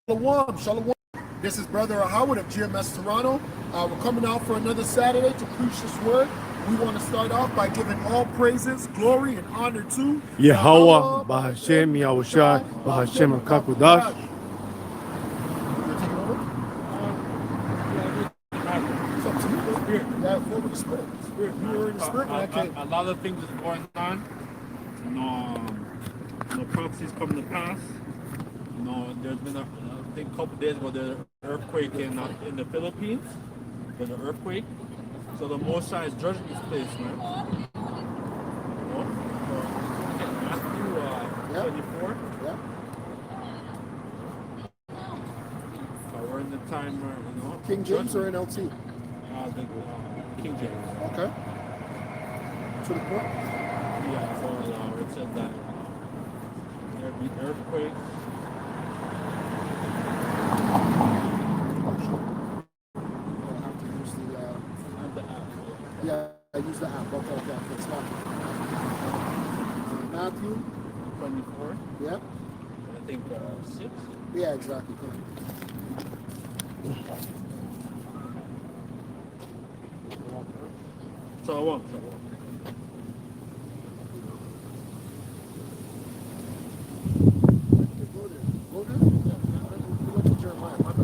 Shalom, shalom. This is Brother Howard of GMS Toronto. We're coming out for another Saturday to preach this word. We want to start off by giving all praises, glory, and honor to Yahweh, Bahashem, Yahushua, Bahashem, Kakudash. It's up to you, bro. Spirit. Yeah, flow with the Spirit. Spirit. You were in the Spirit, and I can't. A lot of things is going on. Prophecies come to pass. There's been I think a couple days ago there's an earthquake in the Philippines. There's an earthquake. So the Most High is judging this place, man. Matthew 24. Yeah. So we're in the time where, King James or NLT? King James. Okay. To the point? Yeah, so it said that there'd be earthquakes. Yeah, I use the app. Okay. It's fine. Matthew 24. Yep. I think 6. Yeah, exactly. Correct. So I won't. Go there. We went to Jeremiah. My bad.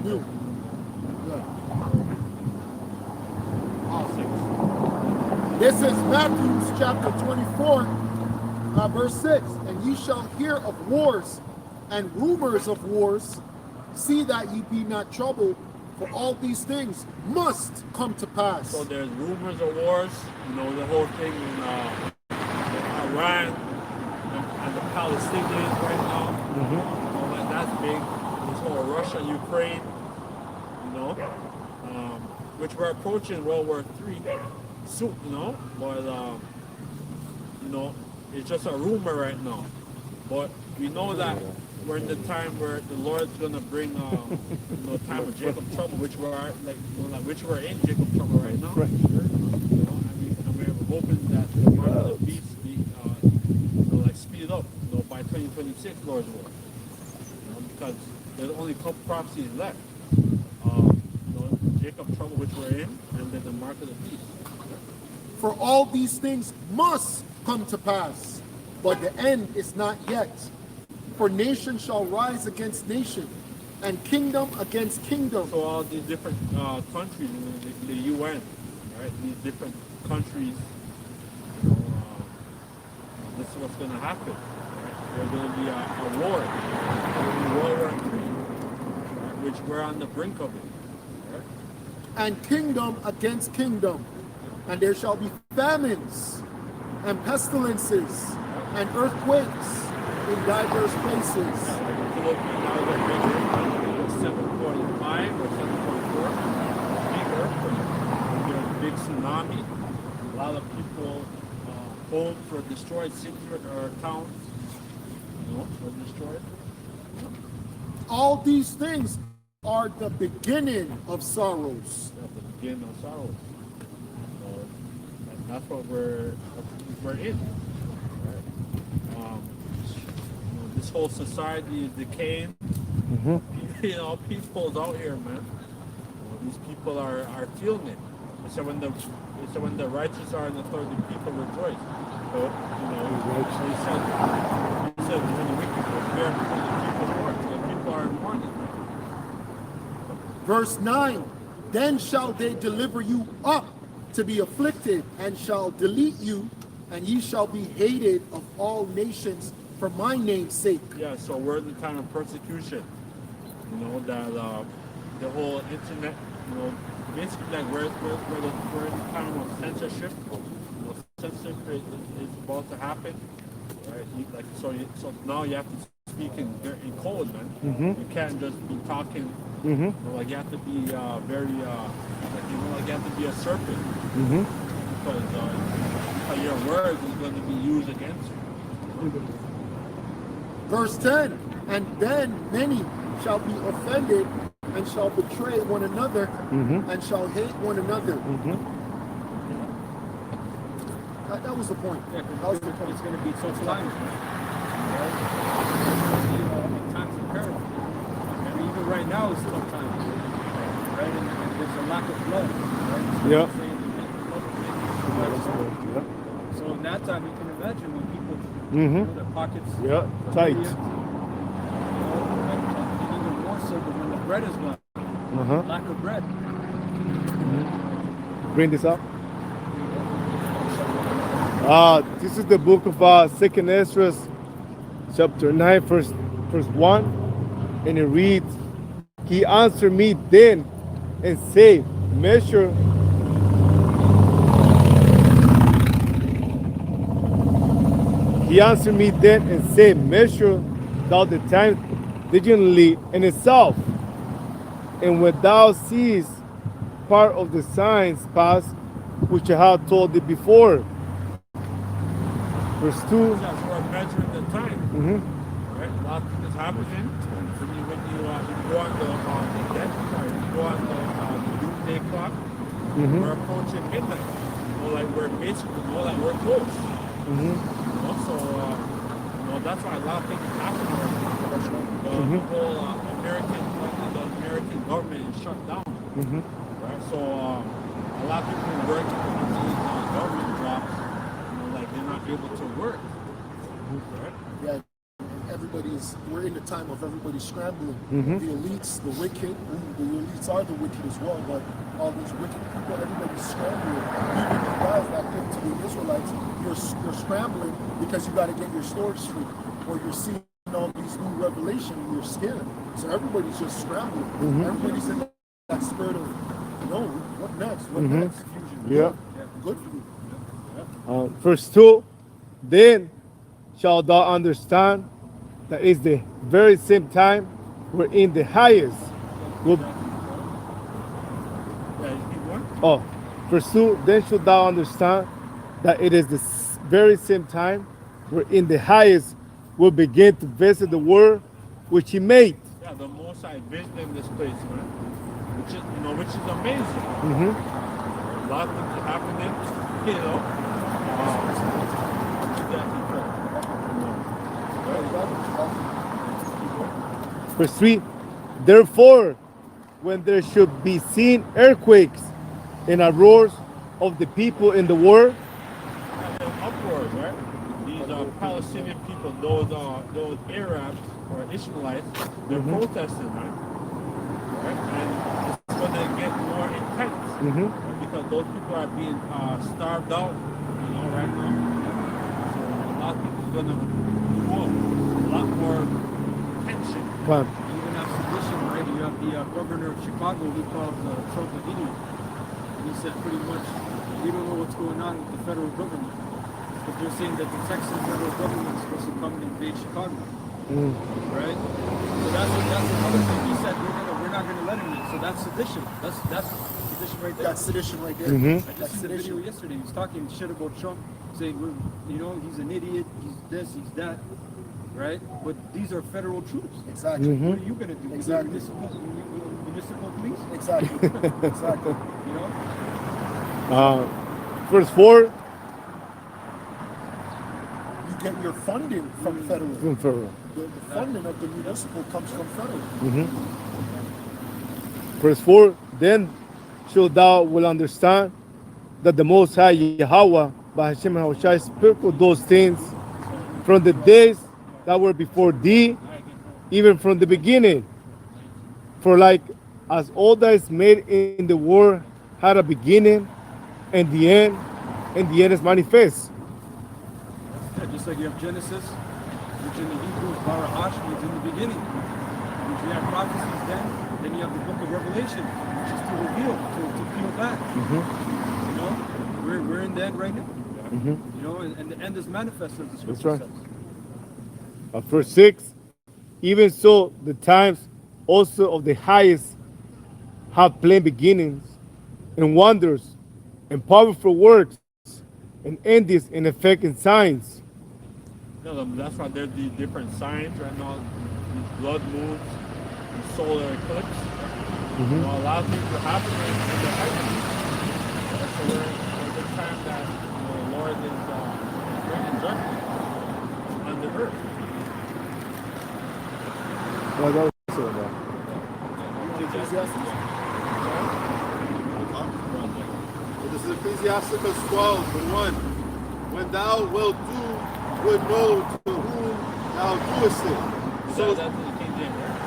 New. Good. This is Matthew chapter 24, verse 6. And ye shall hear of wars and rumors of wars. See that ye be not troubled, for all these things must come to pass. So there's rumors of wars, the whole thing in Iran and the Palestinians right now. That's big. This whole Russia, Ukraine, which we're approaching World War III soon, but it's just a rumor right now. But we know that we're in the time where the Lord's gonna bring time of Jacob trouble, which we're in Jacob trouble right now. Right. And we're hoping that the mark of the beast be speed up, by 2026, Lord's will. Because there's only a couple prophecies left. Jacob trouble, which we're in, and then the mark of the beast. For all these things must come to pass, but the end is not yet. For nation shall rise against nation, and kingdom against kingdom. So all these different countries in the UN, right? These different countries, this is what's going to happen. Right? There's going to be a war. There's going to be World War III, right? Which we're on the brink of it. Right? And kingdom against kingdom. And there shall be famines, and pestilences, and earthquakes in diverse places. If you look at now, the bigger, 7.5 or 7.4, big earthquake. There's a big tsunami. A lot of people, homes were destroyed, cities or towns, were destroyed. All these things are the beginning of sorrows. That's the beginning of sorrows. And that's what we're in. Right? This whole society is decaying. Peaceful's out here, man. These people are feeling it. So when the righteous are in authority, the people rejoice. So, he said when the wicked prepare before the people mourn. So the people are in mourning. Verse 9, then shall they deliver you up to be afflicted, and shall delete you, and ye shall be hated of all nations for my name's sake. Yeah, so we're in the time of persecution. That the whole internet, basically we're in the time of censorship. Censorship is about to happen, right? So now you have to speak in code, man. You can't just be talking. You have to be very, you have to be a serpent. Because your words is going to be used against you. Verse 10, and then many shall be offended, and shall betray one another, and shall hate one another. That was the point. Yeah, that was the point. It's going to be so times. right? Times of peril. I mean, even right now it's tough times, right? And there's a lack of blood, right? So Yeah. I'm saying Yeah. so in that time, you can imagine when people, Mhm. their pockets Yeah, are tight. really empty, and even more so when the bread is gone, Uh-huh. lack of bread. Bring this up. This is the book of Second Ezra, chapter 9, verse 1, and it reads, He answered me then and said, Measure. He answered me then and said, Measure thou the time diligently in itself, and when thou seest part of the signs pass, which I have told thee before. Verse 2. That's where measuring the time. Mhm. Right? A lot of things happening. When you go on the death card, you go on the doomsday clock, we're approaching midnight. We're basically we're close. So that's why a lot of things happen. The whole American government is shut down. Right? So a lot of people who work in these government jobs, they're not able to work. Right? Yeah, we're in the time of everybody scrambling. The elites, the wicked, the elites are the wicked as well, but all these wicked people, everybody's scrambling. Even the guys that came to the Israelites, you're scrambling because you got to get your storage free, or you're seeing all these new revelations and you're scared. So everybody's just scrambling. Everybody's in that spirit of, what next? What next? Yeah. Good for you. Verse 2. Then shalt thou understand that is the very same time wherein the highest will. Yeah, you keep going? Oh, verse 2. Then shalt thou understand that it is the very same time wherein the highest will begin to visit the world which he made. Yeah, the Most High visiting this place, man. Which is amazing. A lot of things are happening, Verse 3. Therefore, when there should be seen earthquakes and uproars of the people in the world, And then uproars, right? These Palestinian people, those Arabs or Ishmaelites, they're protesting, right? And it's going to get more intense because those people are being starved out, right now. So a lot of people are going to a lot more tension. well, Even after sedition, right? You have the governor of Chicago who calls Trump an idiot. And he said pretty much, we don't know what's going on with the federal government. But they're saying that the Texas federal government is supposed to come and invade Chicago. Right? So that's another thing. He said we're not gonna let him in. So that's sedition. That's sedition right there. That's sedition right there. I That's just seen the video sedition. yesterday. He was talking shit about Trump, saying he's an idiot, he's this, he's that. Right? But these are federal troops. Exactly. What are you gonna do? Exactly. Municipal police? Exactly. Exactly. You know? verse 4. You get your funding from federal. Verse The funding of the municipal comes from federal. 4. Then shalt thou will understand that the Most High Yahweh by Hashem Hawashi spoke of those things from the days that were before thee, even from the beginning. For like as all that is made in the world had a beginning and the end is manifest. Yeah, just like you have Genesis, which in the Hebrew is Barahash, means in the beginning. Which you have prophecies then you have the book of Revelation, which is to reveal, to peel back. You know? We're in the end right now. You know, and the end is manifest as the scripture right. says. Verse 6. Even so the times also of the highest have plain beginnings and wonders and powerful works and endings in effect and signs. That's why there's the different signs right now, these blood moons, the solar eclipse. A lot of things are happening in the heavens. So we're in the time that the Lord is bringing judgment on the earth. No, that was so bad. Ecclesiastes? So this is Ecclesiasticus 12 and 1. When thou wilt do good know to whom thou doest it, So that's the King James, right?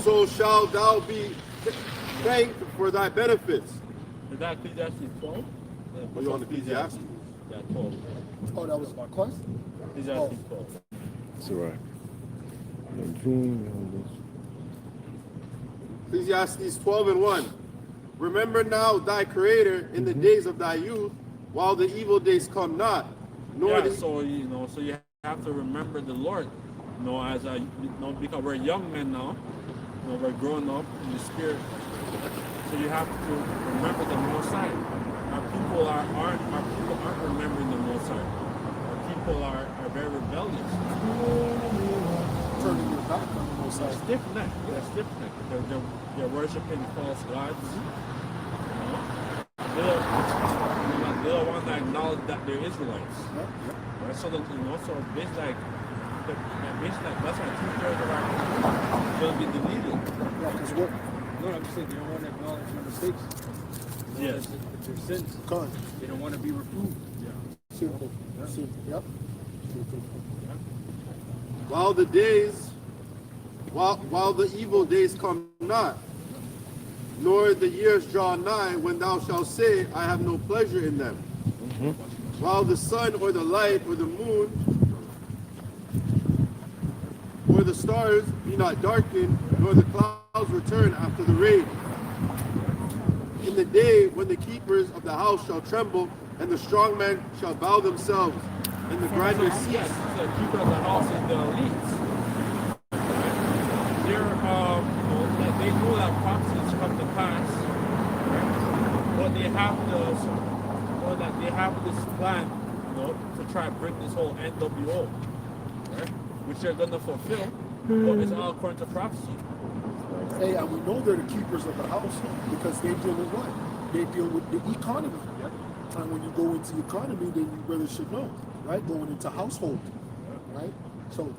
so shalt thou be thanked for thy benefits. Is that Ecclesiastes 12? Are you on Ecclesiastes? Yeah, 12. Oh, that was Christ? Ecclesiastes 12. That's right. June, Ecclesiastes 12 and 1. Remember now thy Creator in the days of thy youth, while the evil days come not, nor Yeah, the so you have to remember the Lord, as because we're young men now, we're growing up in the spirit. So you have to remember the Most High. Our people aren't remembering the Most High. Our people are very rebellious. Turning your back on the Most They're High. stiff-necked. They're worshiping false gods. They don't want to acknowledge that they're Israelites. Right? So, so basically, that's why 2/3 of our people will be deleted. Yeah, because we're No, I'm just saying they don't want to acknowledge their mistakes. Yes. It's their sins. gone. They don't want to be reproved. Simple. Simple. Yep. while the evil days come not, nor the years draw nigh, when thou shalt say, I have no pleasure in them. While the sun or the light or the moon or the stars be not darkened, nor the clouds return after the rain. In the day when the keepers of the house shall tremble, and the strong men shall bow themselves, and the grinders cease. Yes, the keeper of the house is the elites. They're, they know that prophecies come to pass, but they have this plan, to try to bring this whole NWO, right? Which they're going to fulfill, but it's all according to prophecy. Hey, and we know they're the keepers of the house because they deal with what? They deal with the economy. And when you go into the economy, then you really should know, right? Going into household, right? So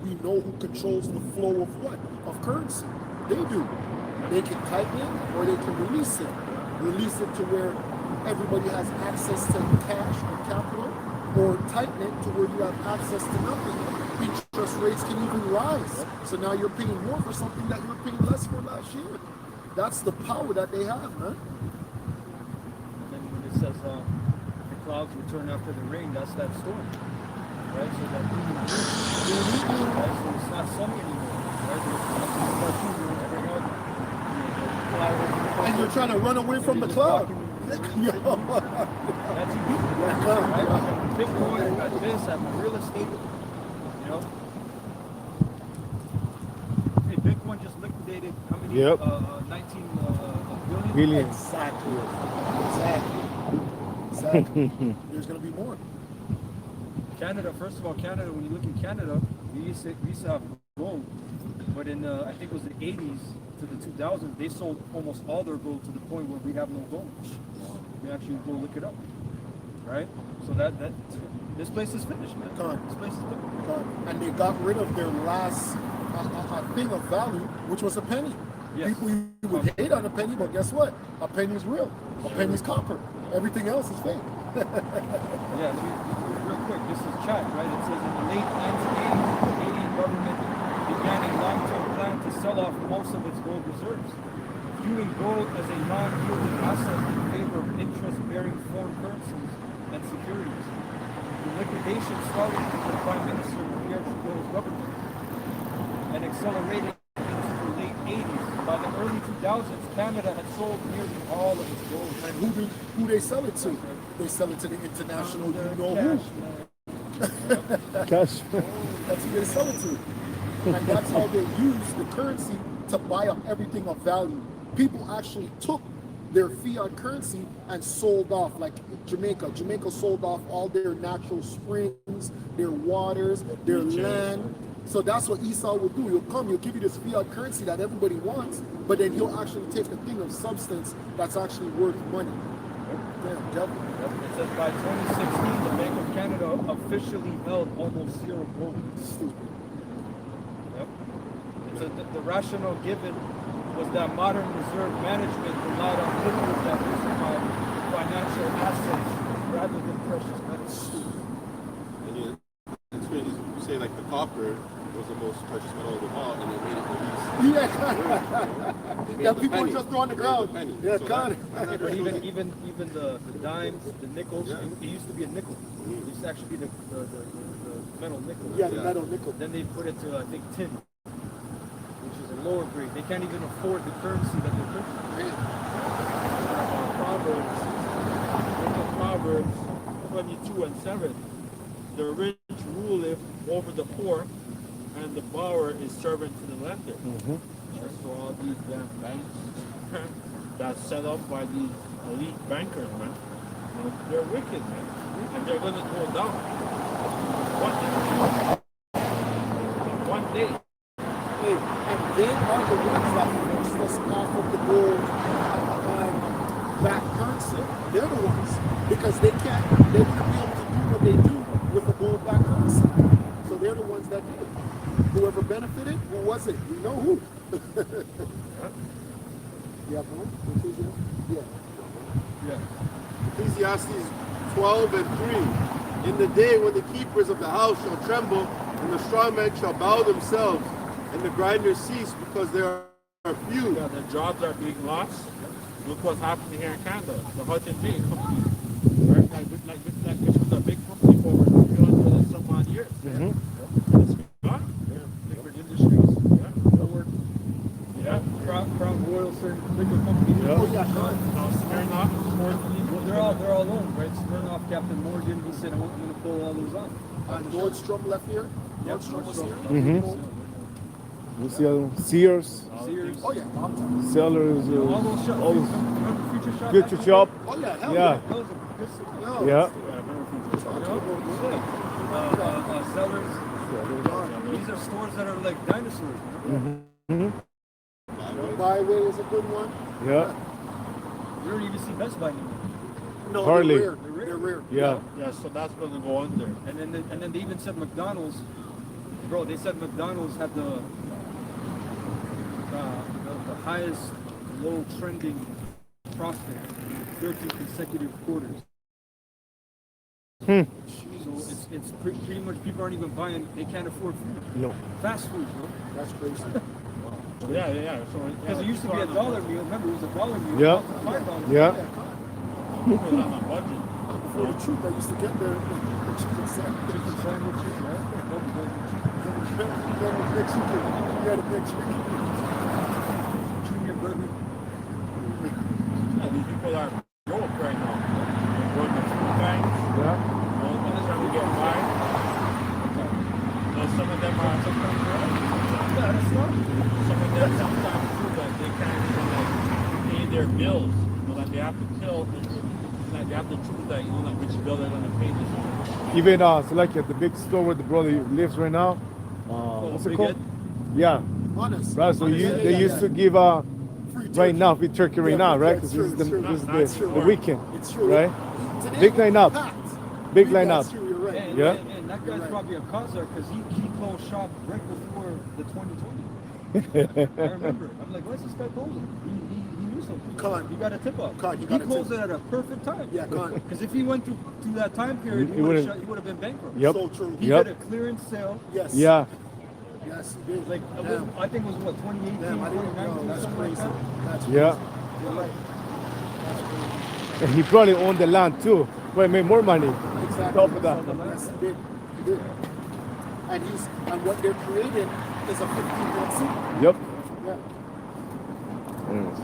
we know who controls the flow of what? Of currency. They do. They can tighten it or they can release it. Release it to where everybody has access to cash or capital, or tighten it to where you have access to nothing. Interest rates can even rise. So now you're paying more for something that you were paying less for last year. That's the power that they have, man. And then when it says the clouds return after the rain, that's that storm. Right? So that right? So it's not sunny anymore. Right? And you're trying to run away from the cloud. That's you. Right? Bitcoin, I got this, I have real estate. Hey, Bitcoin just liquidated how many? Yep. 19 billion. billion. Exactly. There's going to be more. Canada, first of all, Canada, when you look in Canada, we used to have gold, but in I think it was the 80s to the 2000s, they sold almost all their gold to the point where we have no gold. We actually go look it up, right? So this place is finished, man. Done. This place is finished. And they got rid of their last thing of value, which was a penny. Yes. People would hate on a penny, but guess what? A penny's real. A penny's copper. Everything else is fake. Yeah, real quick, this is chat, right? It says in the late 1980s, the Canadian government began a long-term plan to sell off most of its gold reserves, viewing gold as a non-yielding asset in favor of interest-bearing foreign currencies and securities. The liquidation started with the Prime Minister Pierre Trudeau's government and accelerated into the late 80s. By the early 2000s, Canada had sold nearly all of its gold. And who they sell it to? They sell it to the international you-know-who. Cash. That's who they sell it to. And that's how they use the currency to buy up everything of value. People actually took their fiat currency and sold off, like Jamaica. Jamaica sold off all their natural springs, their waters, their land. So that's what Esau will do. He'll come, he'll give you this fiat currency that everybody wants, but then he'll actually take a thing of substance that's actually worth money. Damn, devil. It says by 2016, the Bank of Canada officially held almost zero gold. Stupid. the rationale given was that modern reserve management relied on liquid that provide financial assets rather than precious metals. And it's crazy. You say like the copper was the most precious metal of them all, and they made it the least. Yeah, They made yeah. the People penny. just throw on the They made ground. penny. Yeah, So God. that But shows even the dimes, the nickels, Yeah. it used to be a nickel. It used to actually be the metal nickel. Yeah, the metal nickel. Then they put it to, I think, tin, which is a lower grade. They can't even afford the currency that they're purchasing. Proverbs, look at Proverbs 22 and 7. The rich ruleth over the poor, and the borrower is servant to the lender. And so all these damn banks that's set up by these elite bankers, man, you know, they're wicked, man, and they're gonna go down. One day. Hey, and they are the ones that forced us off of the gold back currency. They're the ones because they wouldn't be able to do what they do with the gold back currency. So they're the ones that did it. Whoever benefited, who was it? We know who. Yeah, man. Yeah. Ecclesiastes 12 and 3. In the day when the keepers of the house shall tremble, and the strong men shall bow themselves, and the grinders cease because there are few. Yeah, the jobs are being lost. Look what's happening here in Canada. The Hudson Bay company, right? Like this was a big company for over 300 and some odd years. It's gone. Liquid industries, Yeah. Ford, Yeah. Crown Royal, certain liquor companies. Oh, yeah, God. Now Smirnoff, Well, they're all owned, right? Smirnoff, Captain Morgan, he said, I'm going to pull all those off. Nordstrom left here. Nordstrom was here. What's the other one? Sears, Sears. Oh, yeah. Long time. Sellers, All those shops. all those Remember Future Shop? future shop. Oh, yeah. Hell Yeah. That was a good store. Yo, Yeah. Sellers. These are stores that are like dinosaurs. Byway is a good one. Yeah. You don't even see Best Buy anymore. No, Hardly. they're rare. They're rare. Yeah. yeah, so that's going to go under. And then they even said McDonald's. Bro, they said McDonald's had the highest low trending profit in 13 consecutive quarters. So it's pretty much people aren't even buying. They can't afford food. No. Fast food, bro. That's crazy. Yeah. So Because it used to be a dollar meal. Remember, it was a dollar meal. Yeah. Now it's $5. Yeah. People on a budget. Before the truth, I used to get there. Chicken sandwich. Chicken sandwiches, right? You had a big chicken. You had a big chicken. Junior burger. Yeah, these people are broke right now. They're going to food banks. Yeah. They're trying to get by. Now, some of them are sometimes too, that they can't even like pay their bills. You know, like they have to kill. Like they have to choose that, you know, like which bill they're gonna pay this month. Even so like at the big store where the brother lives right now. What's it Big called? Ed? Yeah. Honest. Right. So they used to give Free right turkey. now free turkey right Yeah, now, right? yeah, Because it's this is the true, this it's is true. the weekend, It's true. right? Today, Big line up. packed. Big That's lineup. true, you're right. Yeah. And that guy's probably a causer because he closed shop right before the 2020. I remember. I'm like, why's this guy closing? He knew something. Con. He got a tip off. Con, you He got a closed tip. it at a perfect time. Yeah, con. Because if he went through that time period, He he would wouldn't- have been bankrupt. Yep. So true. He Yep. did a clearance sale. Yes. Yeah. Yes, he did. Like, Damn. I think it was what, 2018, Damn, I didn't know. 2019, That's something like crazy. that. That's Yeah. crazy. You're right. And he probably owned the land too. But he made more money. Exactly. Top of that. Yes, he did. He did. And what they're creating is a 15-month sequel. Yep. Yeah. Anyways.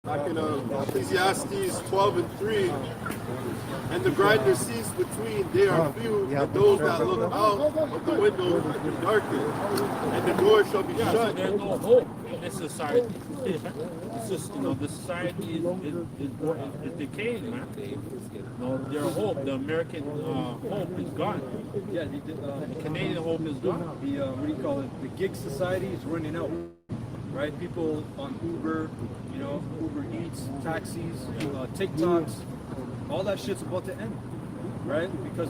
Back in Ecclesiastes 12 and 3, and the grinder cease between, they are few, and those that look out of the window will be darkened, and the door shall be Yeah, so shut. there's no hope in this society. It's just, you know, the society is decaying, man. You know, their hope, the American hope is gone. Yeah, they did, The Canadian hope is gone. the what do you call it? The gig society is running out, right? People on Uber, you know, Uber Eats, taxis, TikToks, all that shit's about to end. right? Because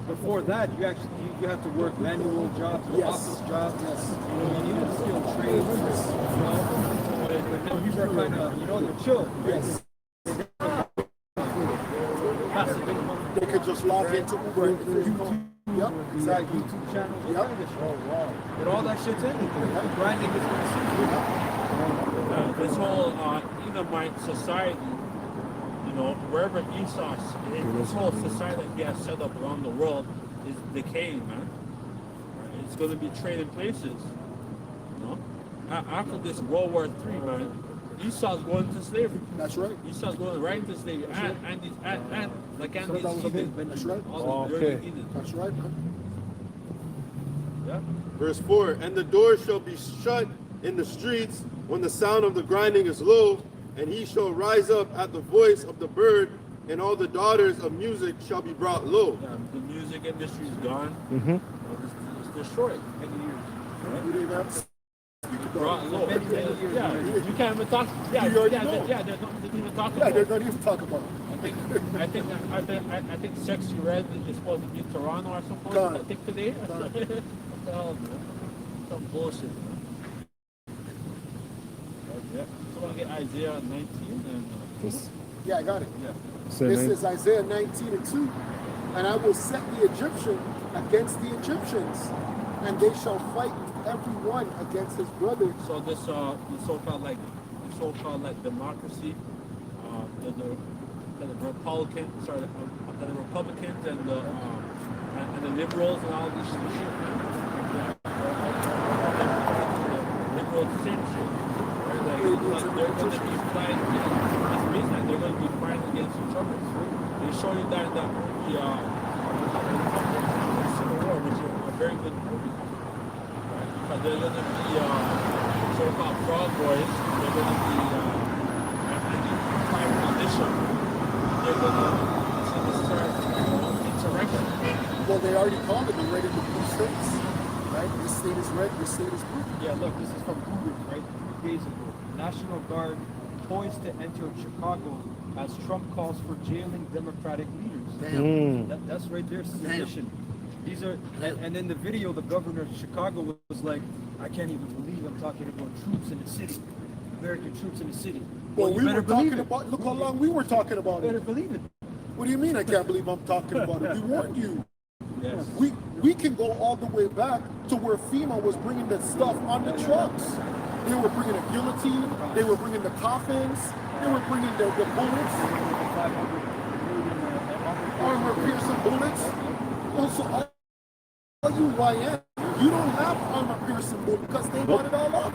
before that, you have to work manual jobs, Yes. office jobs. Yes. You know, you need a skilled trade. You know, but now these are kind of, you know, they're chill. Right? Yes. Passive income. They could just log into Uber and YouTube, Yep, exactly. YouTube channels, all Yep. kind of shit. But all that shit's in it. The grinding is going to see. This whole Edomite society, you know, wherever Esau, this whole society that he has set up around the world is decaying, man. Right? It's going to be trading places. You know, after this World War III, man, Esau's going into slavery. That's right. Esau's going right into slavery, and like and these heathen, That's right. all the dirty heathen. That's right, man. Yeah. Verse 4, and the doors shall be shut in the streets when the sound of the grinding is low, and he shall rise up at the voice of the bird, and all the daughters of music shall be brought low. The music industry is gone. Mhm. It's destroyed. You didn't have to speak Brought about it. low. Many years, Yeah, man. you can't even talk. Yeah, You already yeah, know. they're not even talking Yeah, about they're it. not even talk about it. I think Sexy Red is supposed to be in Toronto or something. Gone. I think today. Gone. What the hell, man? Some bullshit. Man. Yeah. So I get Isaiah 19 and Yeah, I got it. yeah. This is Isaiah 19 and 2. And I will set the Egyptian against the Egyptians, and they shall fight every one against his brother. So this so-called like democracy, the Republicans, sorry, the Republicans and the liberals and all this shit. Yeah. The liberals, same shit. Right? Like they're going to be fighting. That's the reason they're going to be fighting against each other. They show you that movie, Civil War, which is a very good movie. Right? Because they're going to be so-called Proud Boys. They're going to be fighting coalition. They're going to start insurrection. Well, they already called it. They read it in the blue states. Right? This state is red, this state is blue. Yeah, look, this is from Google, right? 3 days ago. National Guard poised to enter Chicago as Trump calls for jailing Democratic leaders. Damn. That's right there, sedition. These are, and in the video, the governor of Chicago was like, I can't even believe I'm talking about troops in the city, American troops in the city. Well, you we better were believe talking it. about, look how long we were talking about You better it. believe it. What do you mean I can't believe I'm talking about it? We warned you. Yes. We can go all the way back to where FEMA was bringing the stuff on the trucks. They were bringing a guillotine, they were bringing the coffins, they were bringing the bullets, armor-piercing bullets. Also, all you YN, you don't have armor-piercing bullets because they brought it all up.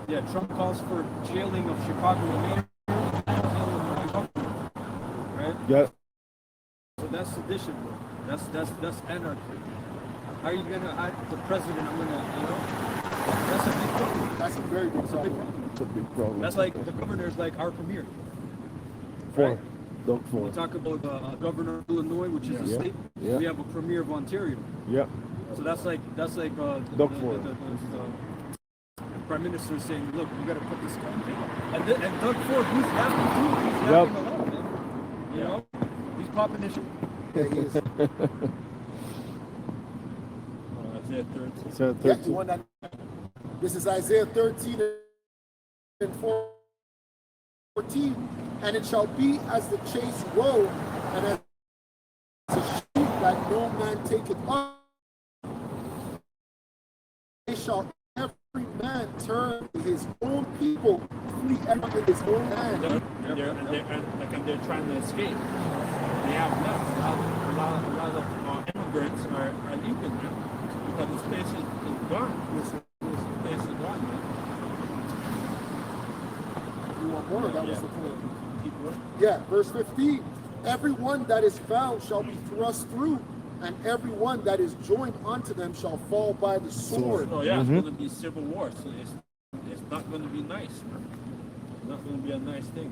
Yeah, Trump calls for jailing of Chicago mayor, right? Yeah. So that's sedition, bro. That's anarchy. How are you gonna act the president? I'm gonna, you know, that's a big problem. That's a very big That's a big problem. problem. It's a big problem. That's like the governor's like our premier. Four. Doc We four. talk about governor of Illinois, which is a Yeah. state. Yeah. We have a premier of Ontario. Yeah. So that's like Doc the Ford. prime minister saying, look, you got to put this guy in jail. And Doug Ford, he's happy too. He's Yep. laughing along, man. You know, he's popping this shit. Yeah, he is. Isaiah 13. So Yeah, 13. you want that? This is Isaiah 13 and 14. And it shall be as the chase road, and as a sheep that no man taketh up. They shall every man turn to his own people, flee every his own land. They're trying to escape. They have left. A lot of immigrants are leaving now because this place is gone. This place is gone, man. You want more? That was the point. Keep going. Yeah, verse 15. Everyone that is found shall be thrust through, and everyone that is joined unto them shall fall by the sword. So yeah, it's going to be civil war. So it's not going to be nice, man. It's not going to be a nice thing.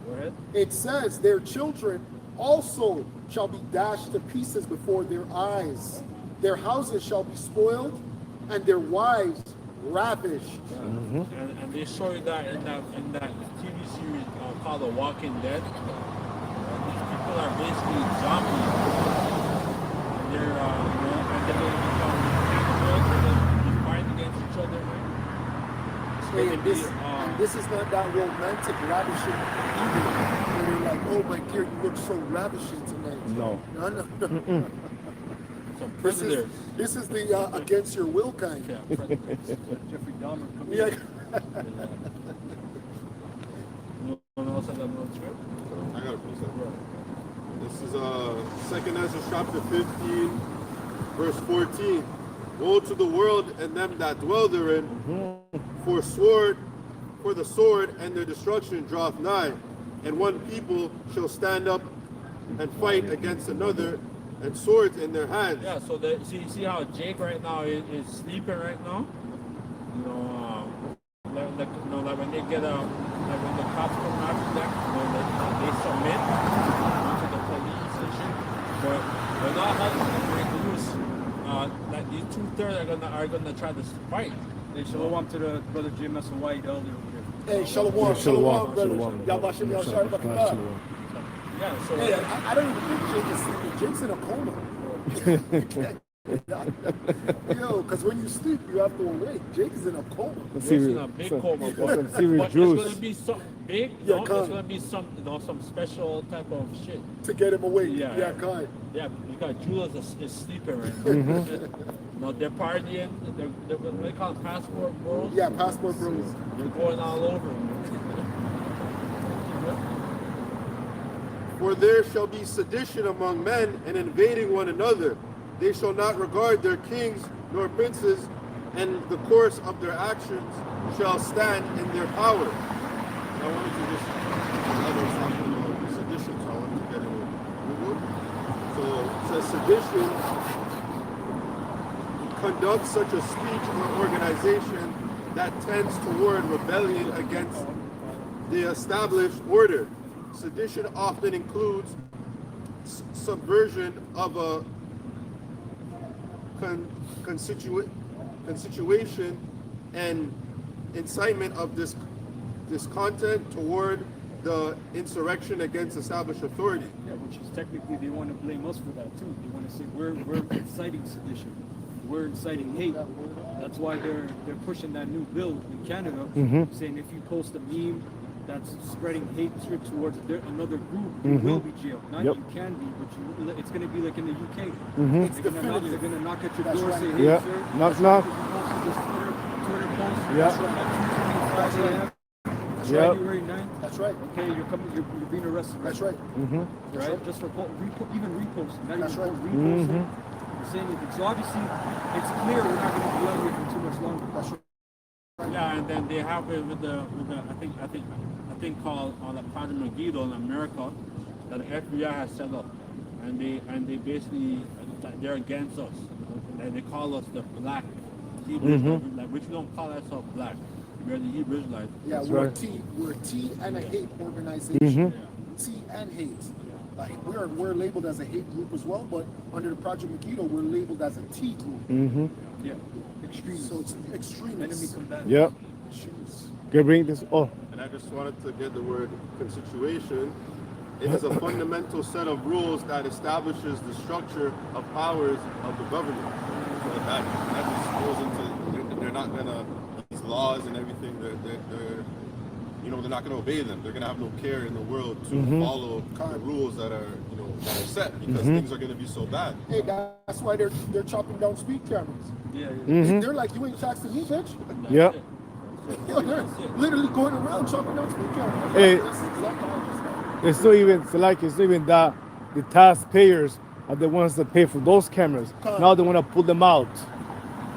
Go ahead. It says, their children also shall be dashed to pieces before their eyes. Their houses shall be spoiled, and their wives ravished. And they show you that in that TV series called The Walking Dead. These people are basically zombies, and they're and they're going to become cannibals, and they're going to be fighting against each other. Right? It's Hey, going to be this is not that romantic ravishing either. Where they're like, oh my dear, you look so ravishing tonight. No. No. some This predators. is the against your will kind. Yeah, predators. Jeffrey Dahmer coming Yeah. in. No one else has that no script? I got a piece of it. This is 2 Ezra chapter 15, verse 14. Woe to the world and them that dwell therein, for the sword and their destruction draweth nigh, and one people shall stand up and fight against another, and swords in their hands. Yeah, so see how Jake right now is sleeping right now? You know, like when they get like when the cops come after them, they submit to the police and shit. But they're not helping them break loose. Like these 2/3 are gonna try to fight. Hey, shalom to the brother Jim S. White elder over here. Hey, shalom, Shalom, shalom, brother. shalom. Y'all watching me on Sharp Yeah, so Hey, I don't even think Jake is sleeping. Jake's in a coma. Yo, because when you sleep, you have to awake. Jake is in a coma. Let's you're see, in a big some coma, but serious but juice. it's gonna be some big. Yeah, No, come. it's gonna be some special type of shit. To get him awake. Yeah. Yeah, kind. Yeah, because Julius is sleeping right now. You know, they're partying. They're what they call them, passport bros. Yeah, passport bros. They're going all over. For there shall be sedition among men and invading one another. They shall not regard their kings nor princes, and the course of their actions shall stand in their power. I wanted to just, I was talking about sedition, so I wanted to get it with Google. So it says sedition conducts such a speech or organization that tends toward rebellion against the established order. Sedition often includes subversion of a constitution and incitement of this content toward the insurrection against established authority. Yeah, which is technically they want to blame us for that too. They want to say we're inciting sedition, we're inciting hate. That's why they're pushing that new bill in Canada, saying if you post a meme that's spreading hatred towards another group, you will be jailed. Not Yep. you can be, but it's going to be like in the UK. It's definitive. They're gonna knock at your That's door, right. say, hey, Yeah. sir, Knock, knock. you posted this Twitter post. Yeah. That's right. Yep. January 9th. That's right. Okay, you're being arrested. That's right. Right? Just for even reposting. Not That's even right. reposting. You're saying anything. So obviously, it's clear we're not going to be on here for too much longer. That's right. Yeah, and then they have it with the I think called on the Project Megiddo in America that the FBI has set up, and they basically they're against us, and they call us the Black Hebrews, like, which we don't call ourselves Black. We're the Hebrew Israelites. Yeah, That's we're right. we're a T and a hate organization. T and hate. Like we're labeled as a hate group as well, but under the Project Megiddo, we're labeled as a T group. Yeah. Extremists. So it's Enemy extremists. combatant. Yep. Extremists. Can bring this. Oh, And I just wanted to get the word constitution. It is a fundamental set of rules that establishes the structure of powers of the government. So that just goes into, they're not gonna, these laws and everything, they're not gonna obey them. They're gonna have no care in the world to follow the rules that are, that are set, because things are gonna be so bad. Hey, that's why they're chopping down speed cameras. Yeah. They're like, you ain't taxing me, bitch. yep. Yo, they're literally going around chopping down speed cameras. Hey. That's exactly how it is. It's not even it's not even that the taxpayers are the ones that pay for those cameras. Now they want to pull them out.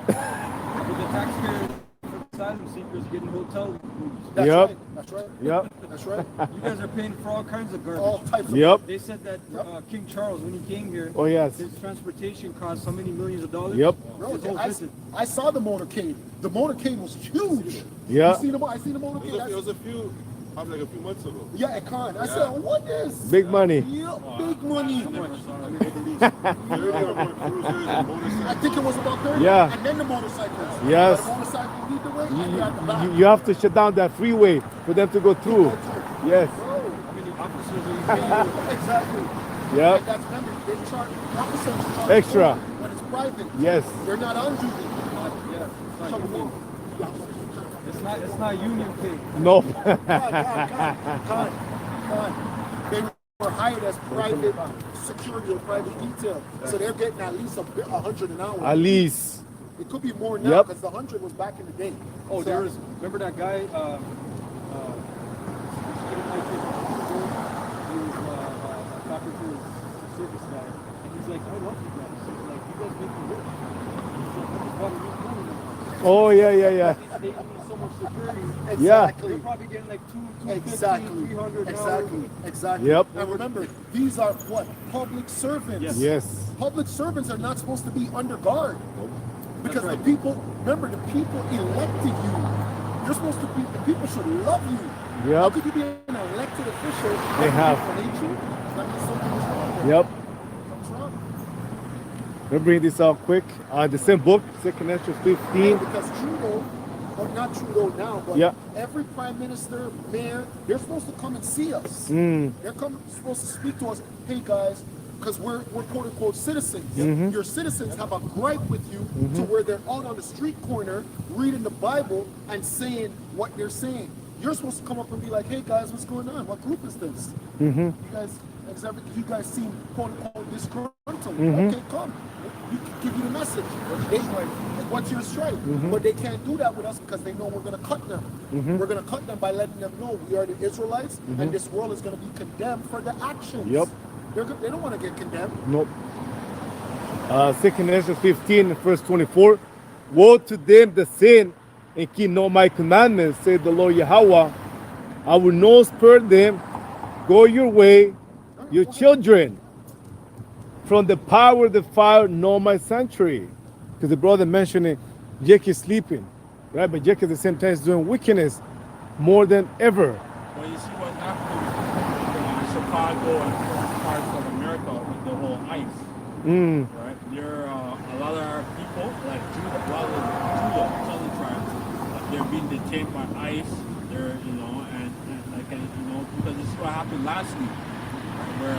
With the taxpayers for asylum seekers getting hotel rooms. That's Yep. right. That's right. Yep. That's right. You guys are paying for all kinds of garbage. All types of. Yep. They said that King Charles, when he came here, Oh yes. his transportation cost so many millions of dollars. Yep. Bro, His whole visit. I saw the motorcade. The motorcade was huge. Yeah. I seen the motorcade. There was a few Happened like a few months ago. Yeah, at Con. I said, what is? Big money. Yeah, big money. How much? I mean, the least. 30 or more cruisers and motorcycles. I think it was about 30. Yeah. And then the motorcycles. Yes. The motorcycle lead the way, and you're at the back. You have to shut down that freeway for them to go through. Yes. Bro. How many officers are you paying? Exactly. Yep. And that's remember, they charge officers charge Extra. more when it's private. Yes. They're not on duty. Yeah, it's not Come union. on. It's not union pay. No. God. They were hired as private security or private detail, so they're getting at least $100 an hour. At least. It could be more now Yep. because the 100 was back in the day. Oh, So- there was. Remember that guy? He was talking to his service guy, and he's like, "I love you guys. He's like, you guys make me rich." He's like, "I just bought a new phone now." Oh, yeah, yeah, yeah. They give me so much security. Yeah. Exactly. They're probably getting like 250, Exactly. 300 Exactly. Exactly. Yep. And remember, these are what? Public servants. Yes. Public servants are not supposed to be under guard. Because right. the people, remember, the people elected you. You're supposed to be, the people should love you. How Yep. could you be an elected official? They have. People hate you? That means something is wrong there. Yep. Something's wrong. Let me bring this out quick. The same book, 2 Ezra 15. Because Trudeau, or not Trudeau now, but Yeah. every prime minister, mayor, they're supposed to come and see us. They're supposed to speak to us. Hey guys, because we're quote unquote citizens. Your citizens have a gripe with you to where they're out on the street corner reading the Bible and saying what they're saying. You're supposed to come up and be like, hey guys, what's going on? What group is this? You guys seem quote unquote disgruntled. Okay, come. We can give you the message. What's your stripe? But they can't do that with us because they know we're going to cut them. We're going to cut them by letting them know we are the Israelites and this world is going to be condemned for the actions. Yep. They don't want to get condemned. Nope. 2 Ezra 15, verse 24. Woe to them that sin and keep not my commandments, said the Lord Yahweh. I will not spare them. Go your way, your children. From the power of the fire, know my sanctuary. Because the brother mentioned it, Jake is sleeping, right? But Jake at the same time is doing wickedness more than ever. Well, you see what's happening in Chicago and certain parts of America with the whole ICE, right? There are a lot of our people, like Judah, a lot of Judah, southern tribes, they're being detained by ICE. They're, because this is what happened last week, where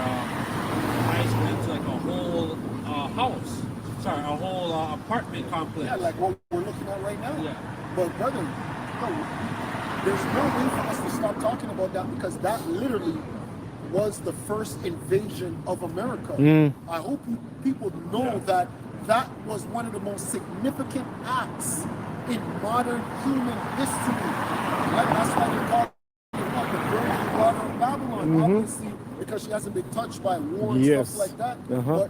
ICE went to like a whole a whole apartment complex. Yeah, like what we're looking at right now. Yeah. But brother, no, there's no way for us to stop talking about that because that literally was the first invasion of America. I hope people know that was one of the most significant acts in modern human history. Right? That's why they call it the Virgin Daughter of Babylon, obviously, because she hasn't been touched by war and Yes. stuff like that. But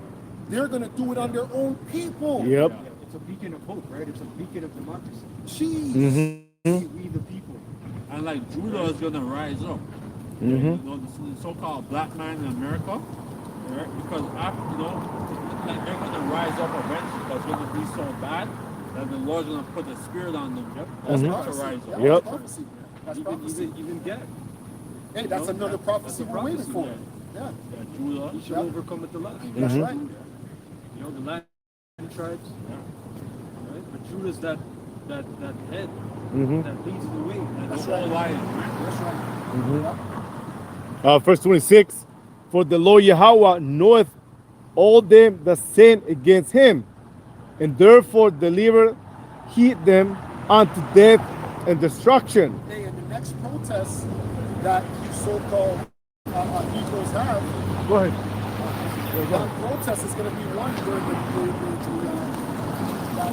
they're going to do it on their own people. Yep. It's a beacon of hope, right? It's a beacon of democracy. Jeez. We the people. And like Judah is gonna rise up. You know, the so-called black man in America, right? Because after, like they're gonna rise up eventually because it's gonna be so bad that the Lord's gonna put the spirit on them. That's To prophecy. rise up. Yep. That's prophecy. That's prophecy. Even get. Hey, that's another prophecy That's a we're waiting for. prophecy, Yeah, Yeah, Judah. You shall overcome with the last. that's right. You know, the land tribes. Right? But Judah's that head that leads the way. That's The whole right. lion. That's right. Yeah. Verse 26. For the Lord Yahweh knoweth all them that sin against him, and therefore deliver he them unto death and destruction. Hey, in the next protest that you so-called Negroes have, Go ahead. that protest is going to be won during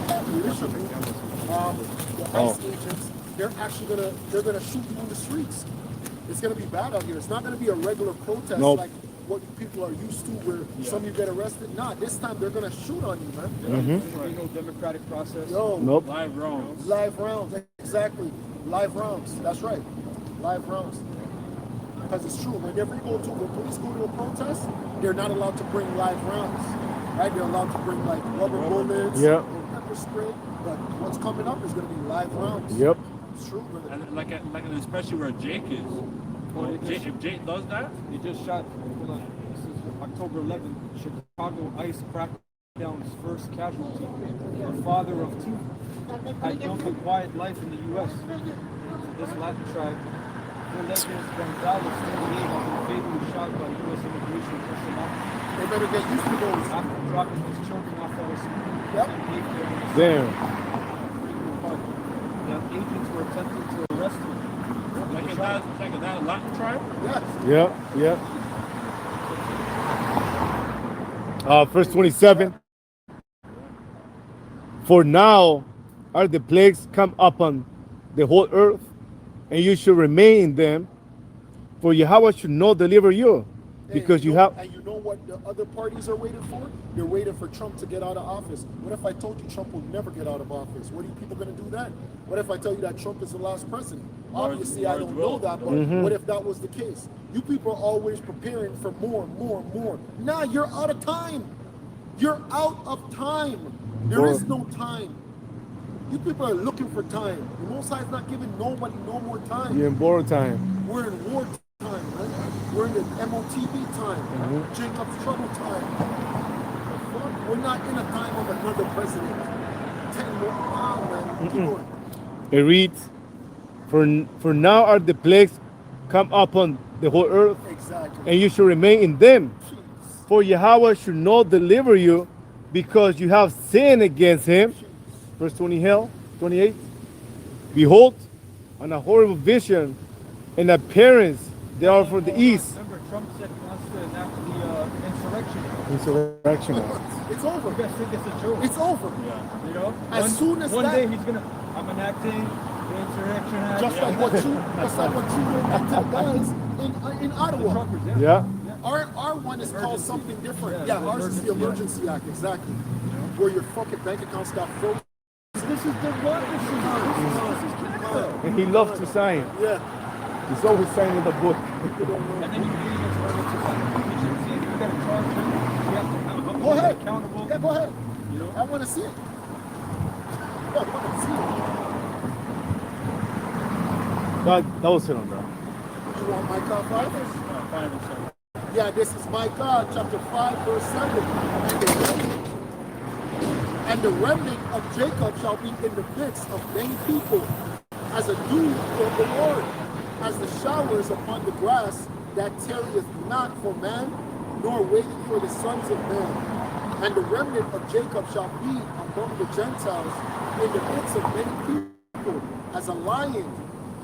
that militia move. The ICE agents, they're actually gonna shoot you in the streets. It's gonna be bad out here. It's not gonna be a regular protest Nope. like what people are used to, where some of you get arrested. Nah, this time they're gonna shoot on you, man. There's no democratic process. Yo, Nope. Live rounds. live rounds, exactly. Live rounds. That's right. Live rounds. Because it's true. Whenever you go to when police go to a protest, they're not allowed to bring live rounds. Right? They're allowed to bring like rubber bullets Yep. and pepper spray. But what's coming up is gonna be live rounds. Yep. It's true, brother. And especially where Jake is, Well, they just- If Jake does that, They just shot, hold on, this is October 11th, Chicago ICE crackdown's first casualty. The father of two had built a quiet life in the U.S. This Latin tribe, Philippians Gonzalez, 28, had been fatally shot by U.S. immigration personnel They better get used to those. after dropping his children off at a school. Yep. and daycare in the Damn. Freedom Park. The agents were attempting to arrest him. like if that Latin tribe, Yes. Yeah, yeah. Verse 27. For now are the plagues come upon the whole earth, and you should remain in them, for Yahweh should not deliver you, because you have. And you know what the other parties are waiting for? They're waiting for Trump to get out of office. What if I told you Trump will never get out of office? What are you people going to do then? What if I tell you that Trump is the last president? Obviously, I don't know that, but what if that was the case? You people are always preparing for more. Nah, you're out of time. You're out of time. There is no time. You people are looking for time. The Most High is not giving nobody no more time. You're in borrowed time. We're in war time, right? We're in the MOTB time, Jacob's trouble time. We're not in a time of another president. 10 more, man. Keep going. It reads, for now are the plagues come upon the whole earth, Exactly. and you should remain in them. Jeez. For Yahweh should not deliver you, because you have sinned against him. Verse 28. Behold, on a horrible vision, an appearance they are from the east. Remember, Trump said he wants to enact the insurrection. Insurrection. It's You over. guys think it's a joke? It's over. yeah. You know? As soon as one that- day he's gonna, I'm enacting the insurrection act. Just like what you did to the guys in The Ottawa. truckers, Yeah. Our one is called Emergency. something different. Yeah, Yeah, ours is the Emergency Act, exactly. Where your fucking bank accounts got frozen. This is democracy. This is Canada. And he loves to sign. Yeah. He's always signing the book. And then you believe it's efficiency. You gotta charge them. You have to Go ahead. be accountable. Yeah, go ahead. You know? I want to see it. I want to see That was it on that. it. You want Micah 5? 5 and 7. Yeah, this is Micah chapter 5, verse 7. And the remnant of Jacob shall be in the midst of many people, as a dew from the Lord, as the showers upon the grass that tarrieth not for man, nor waiteth for the sons of man. And the remnant of Jacob shall be among the Gentiles in the midst of many people, as a lion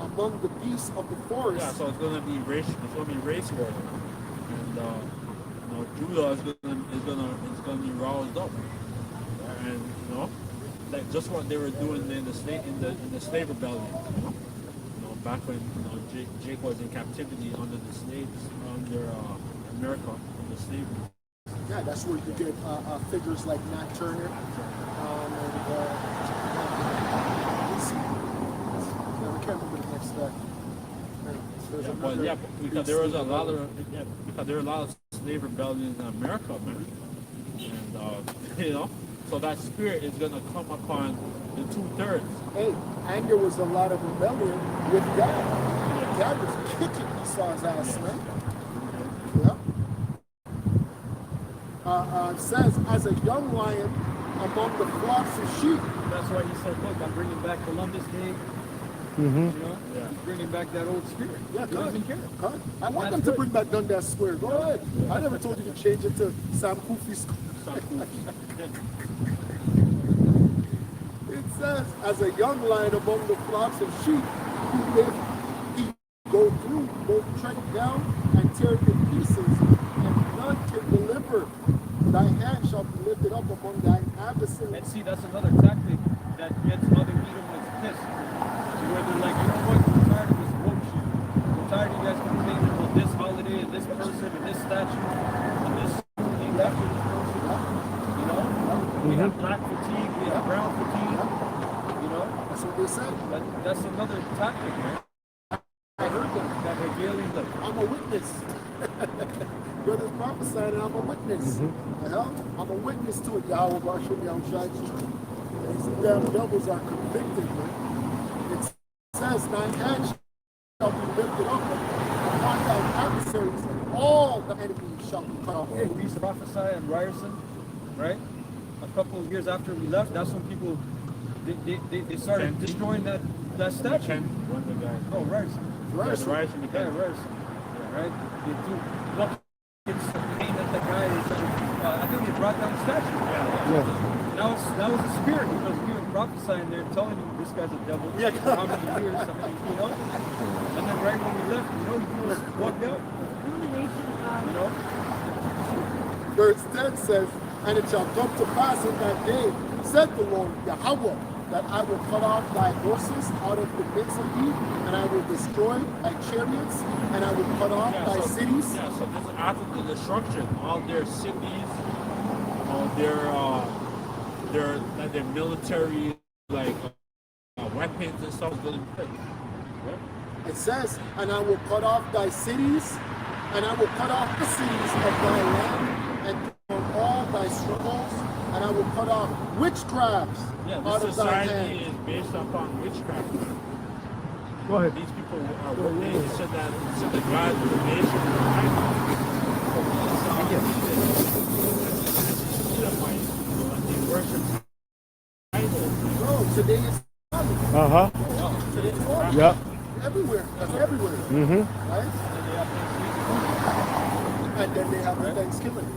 among the beasts of the forest. Yeah, so it's gonna be race war, and Judah is gonna be roused up, and like just what they were doing in the slave rebellion, back when Jake was in captivity under the slaves under America under slavery. Yeah, that's where you get figures like Nat Turner I can't remember the next guy. There's another Because there was a lot of slave rebellion in America, man, and so that spirit is gonna come upon the 2/3. Hey, and there was a lot of rebellion with Gad. Gad was kicking Esau's ass, man. Yeah. It says, as a young lion among the flocks of sheep. That's why he said, look, I'm bringing back Columbus Day. You know? Yeah. He's bringing back that old spirit. Yeah, He doesn't care. God. I want That's them to good. bring back Dundas Square. Go ahead. I never told you to change it to Sam Kofi Square. It says, as a young lion among the flocks of sheep, he go through, both tread down and tear in pieces, and none can deliver. Thy hand shall be lifted up among thine adversaries. And see, that's another tactic that gets other Edomites pissed. To where they're like, you know what, we're tired of this woke shit. We're tired of you guys complaining about this holiday and this person and this statue and this named after this person. You know? We have black fatigue, we have brown fatigue. You know? That's what they said. That's another tactic, man. I heard them. That regaling them. I'm a witness. Brothers prophesying, and I'm a witness. You know? I'm a witness to it. Yahweh Bashem Yahushua is true. These damn devils are convicted, man. It says, thine hand shall be lifted up upon shall be cut off. Hey, we used to prophesy in Ryerson, right? A couple of years after we left, that's when people they started destroying that statue. One of the guys. Oh, Ryerson. Ryerson. Yeah, Ryerson. Yeah, right? They threw buckets of paint at the guy. I think they brought down the statue. Yeah. That was the spirit because we were prophesying there, telling you this guy's a devil. Yeah. For how many years? I mean, you know. And then right when we left, you know, he was walked out. You know. Verse 10 says, and it shall come to pass in that day, said the Lord Yahweh, that I will cut off thy horses out of the midst of thee, and I will destroy thy chariots, and I will cut off thy cities. Yeah, so this is after the destruction, all their cities, all their military weapons and stuff is going to be taken. It says, and I will cut off thy cities, and I will cut off the cities of thy land, and from all thy strongholds, and I will cut off witchcrafts Yeah, out this of thy society hand. is based upon witchcraft. Go ahead. These people are working. They said that God, the nation, they worship idols. Bro, today is Uh-huh. today is Friday. Yeah. Everywhere. That's everywhere. Mm-hmm. Right? And then they have a Thanksgiving.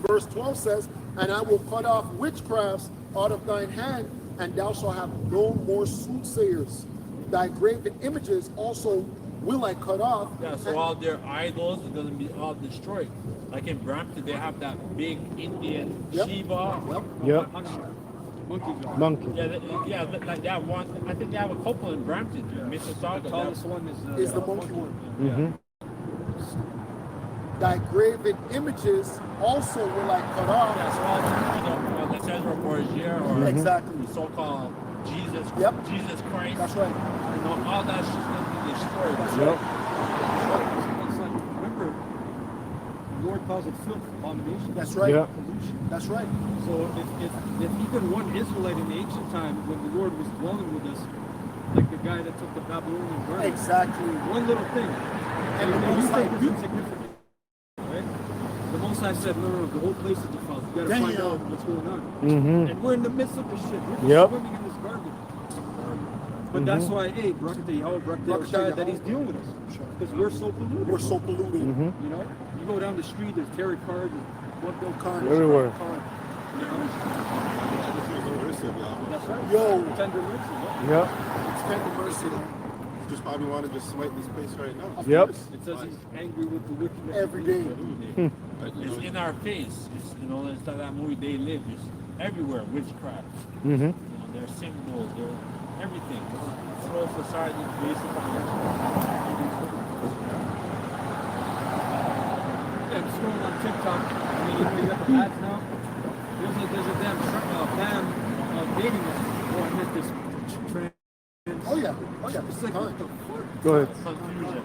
Verse 12 says, and I will cut off witchcrafts out of thine hand, and thou shalt have no more soothsayers. Thy graven images also will I cut off. Yeah, so all their idols are going to be all destroyed. Like in Brampton, they have that big Indian Yep. Shiva. Yep. Monkey God. Monkey. Yeah, like that one. I think they have a couple in Brampton, Mississauga. The tallest one Is the monkey one. Mm-hmm. Thy graven images also will I cut off. Yeah, so all the Cesar Borgia or Exactly. the so-called Jesus, Yep. Jesus Christ. That's right. You know, all that shit's going to be destroyed. Yep. It's like, remember, the Lord calls it filth, abomination. That's right. Yeah. Pollution. That's right. So if even one Israelite in the ancient time, when the Lord was dwelling with us, like the guy that took the Babylonian garment, Exactly. one little thing, And the you Most High think it's insignificant, right? The Most High said, no, the whole place is defiled. You gotta find Damn. out what's going on. Mm-hmm. And we're in the midst of this shit. We're just Yep. swimming in this garbage. But that's why, hey, Barak Yahweh, Barak Yahweh, that he's dealing with us. Because we're so polluted. We're so polluted. Mm-hmm. You know, you go down the street, there's tarot cards, there's one bill cards. Everywhere. You know? That's right. Yo. Tender mercy. Yeah. Yep. It's tender mercy. Just probably want to just smite this place right now. Of Yep. course. It says he's angry with the wickedness. Every day. Like, you It's know, in our face. It's, you know, it's like that movie They Live. It's everywhere, witchcraft. Mm-hmm. You know, their symbols, their everything. This whole society is based upon Yeah, I'm scrolling on TikTok. I mean, you got the ads now. There's a damn bam dating us. Oh, I met this trans. Oh yeah. Oh yeah. It's like, Huh. what the fuck? Go ahead. confusion.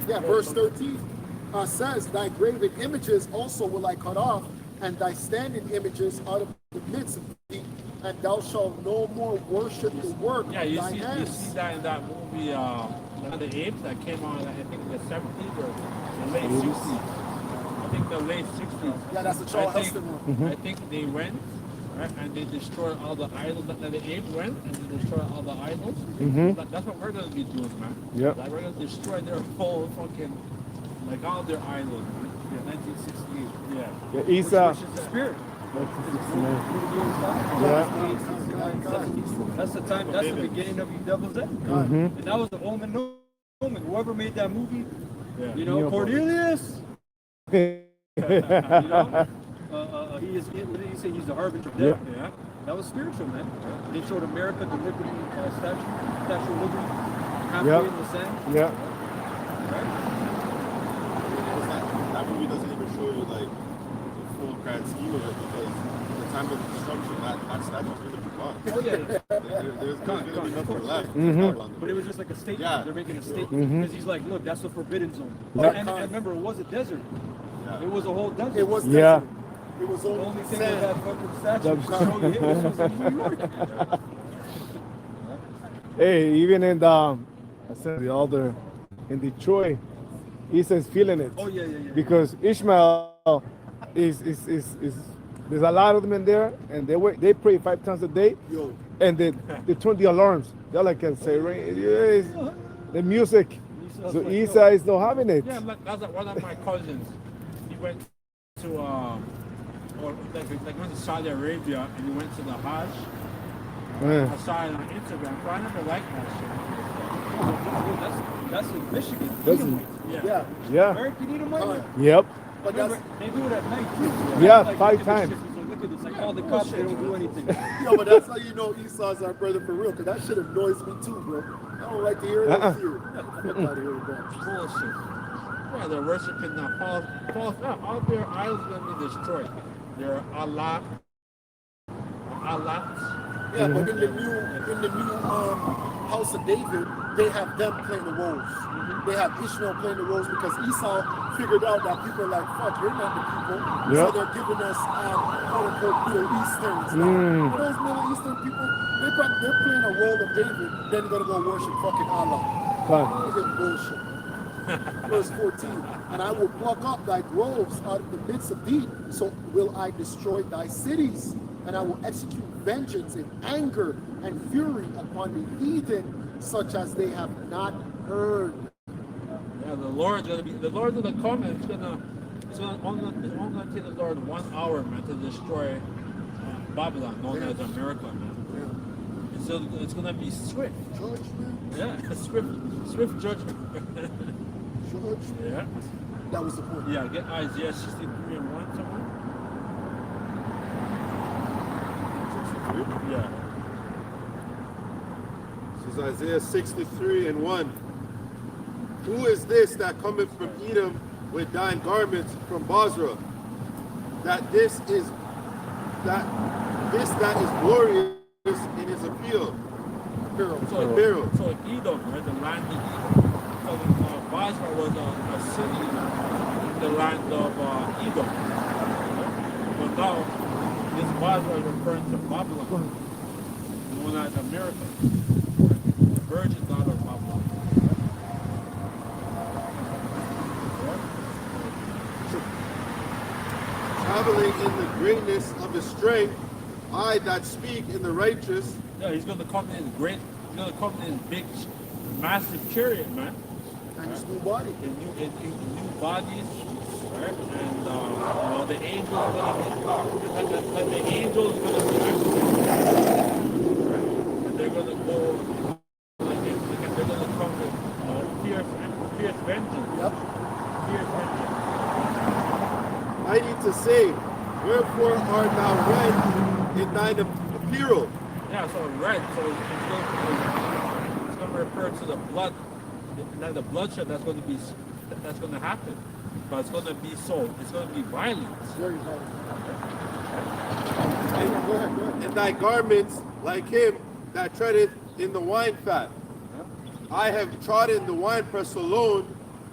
Yeah, verse 13 says, thy graven images also will I cut off, and thy standing images out of the midst of thee, and thou shalt no more worship the work Yeah, of you thy see hands. that in that movie, The Apes, that came out, I think, in the 70s or the late 60s. I think the late 60s. Yeah, that's the Charles I think- Heston one. I think they went, right, and they destroyed all the idols. The apes went and they destroyed all the idols. That's what we're going to be doing, man. Yep. Like, we're going to destroy their whole fucking, like, all their idols. Yeah, 1968. Yeah. Yeah, Isa. Which is the spirit. Yeah. That's the time. That's the beginning of you devil's end. Mm-hmm. And that was the Omen. Whoever made that movie, Yeah. you know, Neo- Cornelius. You know, he is. What did he say? He's the harbinger of death. Yeah. That was spiritual, man. They showed America the Liberty Statue of Liberty, halfway Yep. in the sand. Yeah. Right? that movie doesn't even show you like the full grand scheme of it because at the time of destruction, that statue's gonna be gone. Oh yeah. There's gonna be nothing left. But it was just like a statement. Yeah. They're making a statement because he's like, look, that's the forbidden zone. Yeah. And remember, it was a desert. Yeah. It was a whole desert. It was Yeah. desert. It was the only only thing sand. that had fucking statues to show you it was in New York. Hey, even in the I said the other in Detroit, Esau's feeling it. Oh, yeah. Because Ishmael is there's a lot of them in there, and they pray 5 times a day, Yo, and they turn the alarms. They like can say yes, the music. Esau's So like, Esau is not having it. Yeah, that's like one of my cousins. He went to or like went to Saudi Arabia and he went to the Hajj. Yeah. I saw it on Instagram, but I never liked that That's in Michigan. That's- Edomite. shit. Yeah. Yeah. American Edomite? Yep. But that's Remember, they do it at night too. Yeah, Like, 5 look at this times. shit. He's like, look at this. Like, all the cops, they don't do anything. yo, but that's how you know Esau's our brother for real, because that shit annoys me too, bro. I don't like to hear it or see it. Fuck out of here with that. Bullshit. Well, they're worshiping false. All their idols are going to be destroyed. They're Allah. Yeah, but in the new House of David, they have them playing the roles. They have Ishmael playing the roles because Esau figured out that people are like, fuck, you're not the people. So Yep. they're giving us quote unquote Middle Easterns now. For those Middle Eastern people, they're playing a role of David, then they're gonna go worship fucking Allah. Fine. Look at bullshit. Verse 14, and I will pluck up thy groves out of the midst of thee, so will I destroy thy cities, and I will execute vengeance in anger and fury upon the heathen, such as they have not heard. Yeah, the Lord's gonna come and it's only gonna take the Lord 1 hour, man, to destroy Babylon, known as America, man. And so it's gonna be swift. Judgment, Yeah, swift judgment. judgment. Yeah. That was the point. Yeah, get Isaiah 63 and 1 somewhere. Yeah. this is Isaiah 63 and 1. Who is this that cometh from Edom with thine garments from Basra? That is glorious in his appeal. Pharaoh. So Edom, right, the land of Edom. So Basra was a city in the land of Edom. But now, this Basra is referring to Babylon, known as America, the virgin daughter of Babylon. Traveling in the greatness of his strength, I that speak in the righteous, Yeah, he's going to come in great. He's going to come in big, massive chariot, man. And his new body. In new bodies, right? And you know, the angels are going to be like the angels are going to be active, right? And they're going to go they're going to come with fierce vengeance. Yep. Fierce vengeance. I need to say, wherefore art thou red in thine apparel? Yeah, so red. So it's going to refer to the blood. Not the bloodshed that's going to happen, but it's going to be it's going to be violence. Very hard. Go ahead. And thy garments like him that treadeth in the wine fat. I have trodden the winepress alone,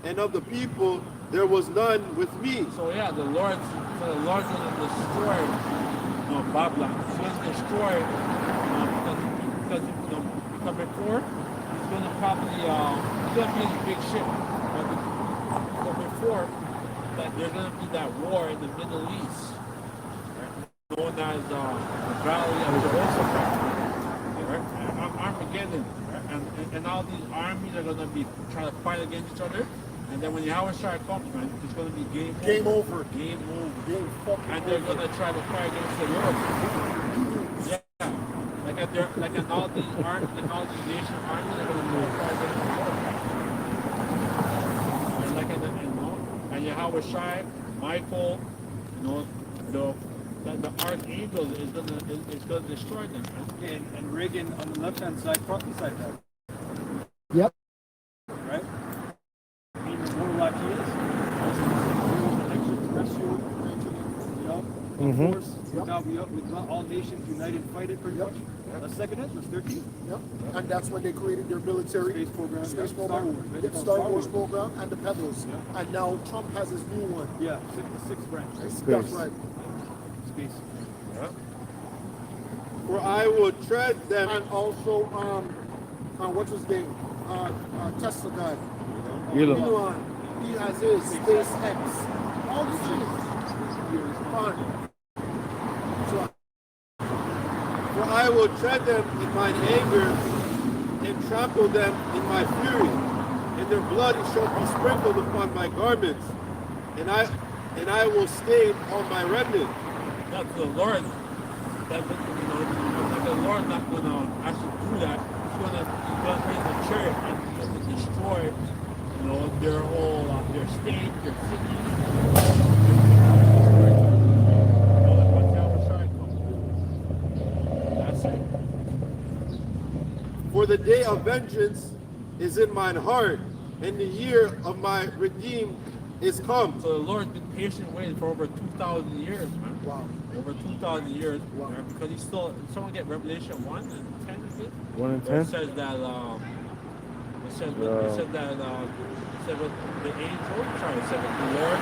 and of the people there was none with me. So yeah, the Lord's going to destroy Babylon. He's going to destroy because before he's going to probably he's going to be a big ship. But before that, there's going to be that war in the Middle East, right? Known as the Valley of Jehoshaphat, right? Armageddon, right? And all these armies are going to be trying to fight against each other. And then when Yahweh Shai comes, man, it's going to be game over. Game over. Game fucking and they're going to try to fight against the Lord. Yeah. Like in all these nation armies, they're going to fight against the Lord. And like and Yahweh Shai, Michael, the archangel is going to destroy them. Man. And Reagan on the left-hand side prophesied that. Yep. Right? Meaning more like he is. Extraterrestrial, you know, force. With all nations united fighting pretty much. That's second Ezra 13. Yep. And that's when they created their military Space program. Space Yeah. program, Star Wars. Star Wars program, and the Pebbles. Yeah. And now Trump has his new one. Yeah, the sixth branch. That's right. Space. For I will tread them. And also, what's his name? Tesla guy. Elon. Elon. He has his SpaceX. All these things. Fine. So, For I will tread them in mine anger and trample them in my fury, and their blood shall be sprinkled upon my garments, and I will stain all my remnant. That's the Lord. That the Lord's not gonna actually do that. He's gonna raise the church and he's gonna destroy, their whole their state, their city. That's it. For the day of vengeance is in mine heart, and the year of my redeemed is come. So the Lord's been patient waiting for over 2,000 years, man. wow. Over 2,000 years, Wow. because he's still. Someone get Revelation 1 and 10, is it? 1 and Where 10. it says that. It said with the angel. Sorry, it said that the Lord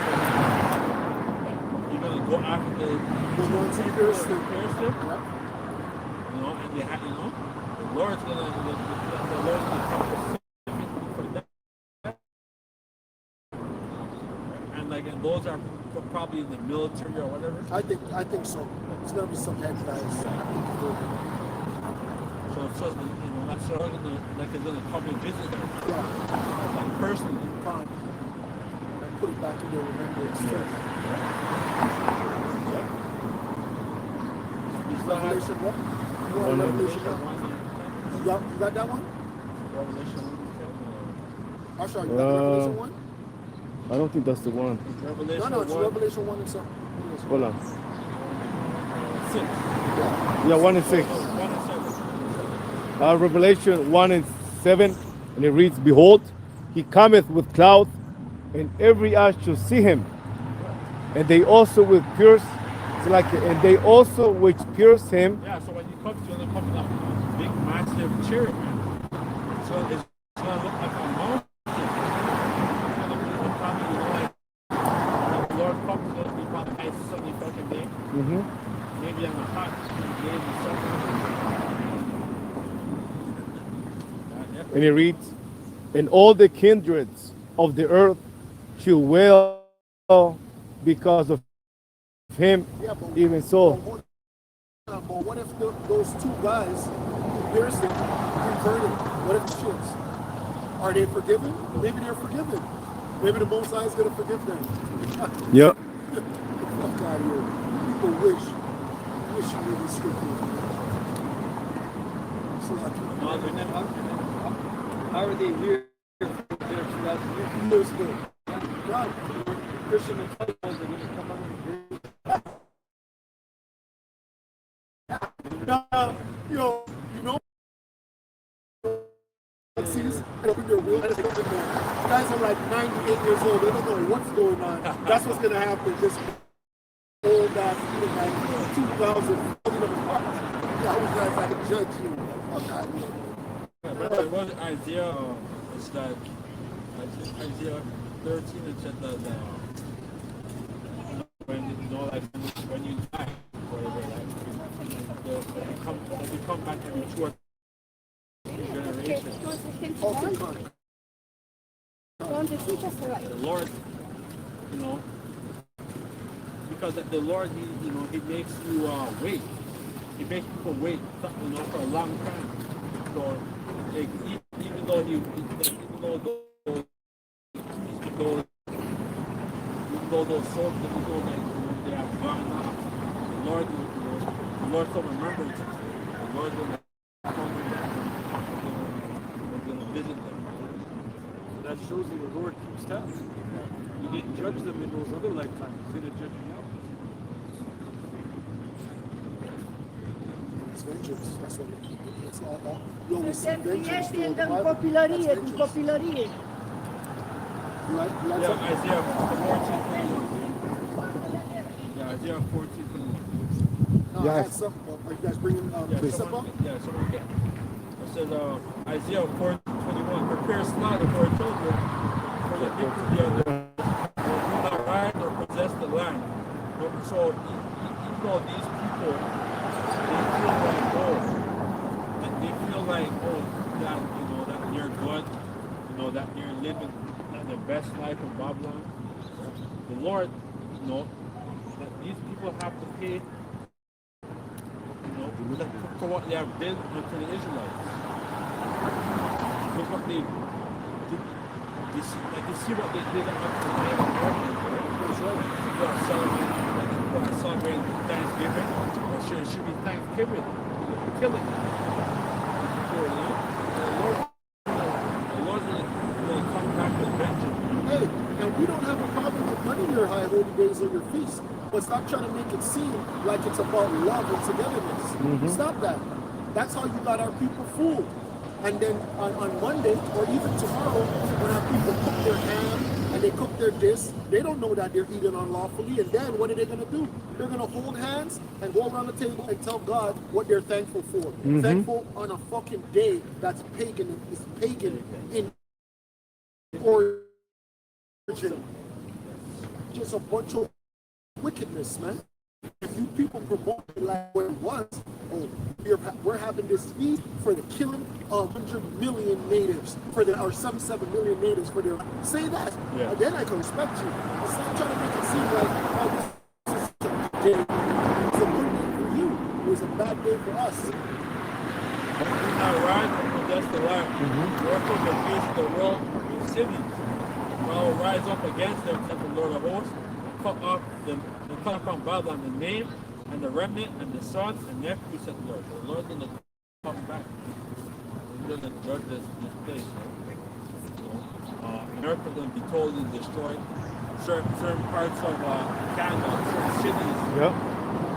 you're gonna go after the ones who pierced him. him. Yep. And they have, the Lord's gonna the Lord's gonna come specifically for that. And and those are probably in the military or whatever. I think so. It's gonna be some head guys. So it's just, that's sort of it's gonna come and visit them, Yeah. like personally. Fine. And put it back in their remembrance. You still have Revelation what? You want Revelation what? You got that one? Revelation 1. Ashar, you got Revelation 1? I don't think that's the one. Revelation No, it's 1. Revelation 1 and 7. Hold on. 6. Yeah, 1 and 6. 1 and 7. Revelation 1 and 7, and it reads, Behold, he cometh with clouds, and every eye shall see him, and they also will pierce, and they also which pierce him. Yeah, so when you come to the company of big massive chariot, so it's gonna look like a mountain. It's gonna be probably like the Lord comes to be probably nice sunny fucking day. Maybe on a hot day or something. And it reads, and all the kindreds of the earth shall wail because of him, Yeah, but even so. But what if those two guys who pierced him converted? What if the ships? Are they forgiven? Maybe they're forgiven. Maybe the Most High is going to forgive them. Yep. Fuck out of here. People wish you knew these scriptures. So How are they here for 2,000 years? years ago. God, Christian mentality was they're going to come out you know, sees and open their will. Guys are like 98 years old. They don't know what's going on. That's what's going to happen. This old ass, like 2,000. Yeah, you guys have to judge you. Fuck out of here. Yeah, but it was Isaiah, it's that Isaiah 13, it said that when you die, whatever, they come back and mature generation. The Lord, because the Lord, he makes you wait. He makes people wait, for a long time. So, like, even though those souls, they have gone off, the Lord still remembers it. The Lord will come and visit them. that shows you the Lord keeps time. You didn't judge them in those other lifetimes. He's going to judge you now. It's vengeance. That's what it's all. You only see Sempre vengeance ești through în the Bible. copilărie, That's în vengeance. copilărie. Like Yeah, something? Isaiah 14:21. Yeah, Isaiah 14:21. No, I had some. Are you guys bringing precept up? Someone get. It says Isaiah 4:21. Prepare slaughter for children, for the iniquity of the will not ride or possess the land. So even though these people they feel like gold, and they feel like, oh, that that they're good, that they're living the best life in Babylon. The Lord, that these people have to pay, for what they have been unto the Israelites. Look what they did. You see what they did unto the Native Americans. People are celebrating Thanksgiving. Or it should be Thanksgiving. Killing. The Lord's going to come back with vengeance. Hey, and we don't have a problem with money in your high holy days or your feasts, but stop trying to make it seem like it's about love and togetherness. Stop that. That's how you got our people fooled. And then on Monday or even tomorrow, when our people cook their ham and they cook their dish, they don't know that they're eating unlawfully. And then what are they going to do? They're going to hold hands and go around the table and tell God what they're thankful for. Thankful on a fucking day that's pagan. It's pagan in origin. Just a bunch of wickedness, man. If you people promote it like what it was, we're having this feast for the killing of 100 million natives, or 77 million natives for their. Say that, and then I can respect you. But stop trying to make it seem like, oh, this is a good day. It's a good day for you. It was a bad day for us. Now rise up against the land. Therefore the face of the world in cities. I will rise up against them, said the Lord of hosts, and cut off from Babylon the name and the remnant and the sons and nephews, said the Lord. So the Lord's going to come back. He's going to judge this place. America's going to be totally destroyed. Certain parts of Canada, certain cities,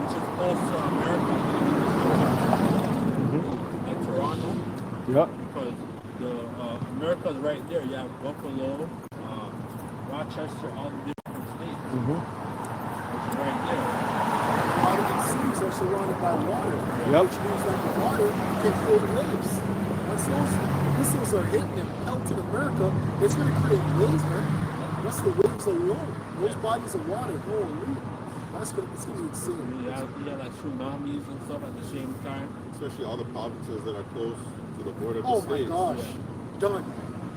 which is close to America, like Toronto. Because America's right there. You have Buffalo, Rochester, all the different states. Which is right there. A lot of these cities are surrounded by water, which means that the water can create waves. Once those missiles are hitting and pelting America, it's going to create waves, man. That's the waves alone. Those bodies of water, holy. It's going to be insane. You have like tsunamis and stuff at the same time. Especially all the provinces that are close to the border of the Oh states. my gosh. Done.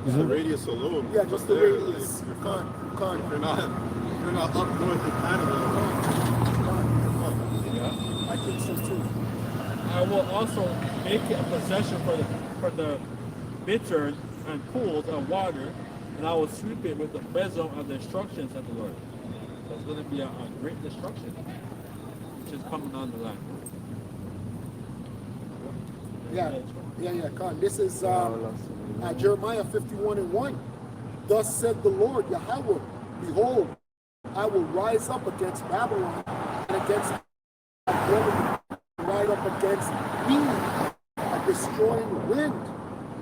Just the radius alone. Yeah, just the There, radius. like, You can't. You're not up north in Canada. I think so too. I will also make it a possession for the bittern and pools of water, and I will sweep it with the besom of destruction, said the Lord. So it's going to be a great destruction, which is coming on the land. Yeah, Khan. This is Jeremiah 51:1. Thus said the Lord, Yahweh, behold, I will rise up against Babylon and against right up against me, a destroying wind,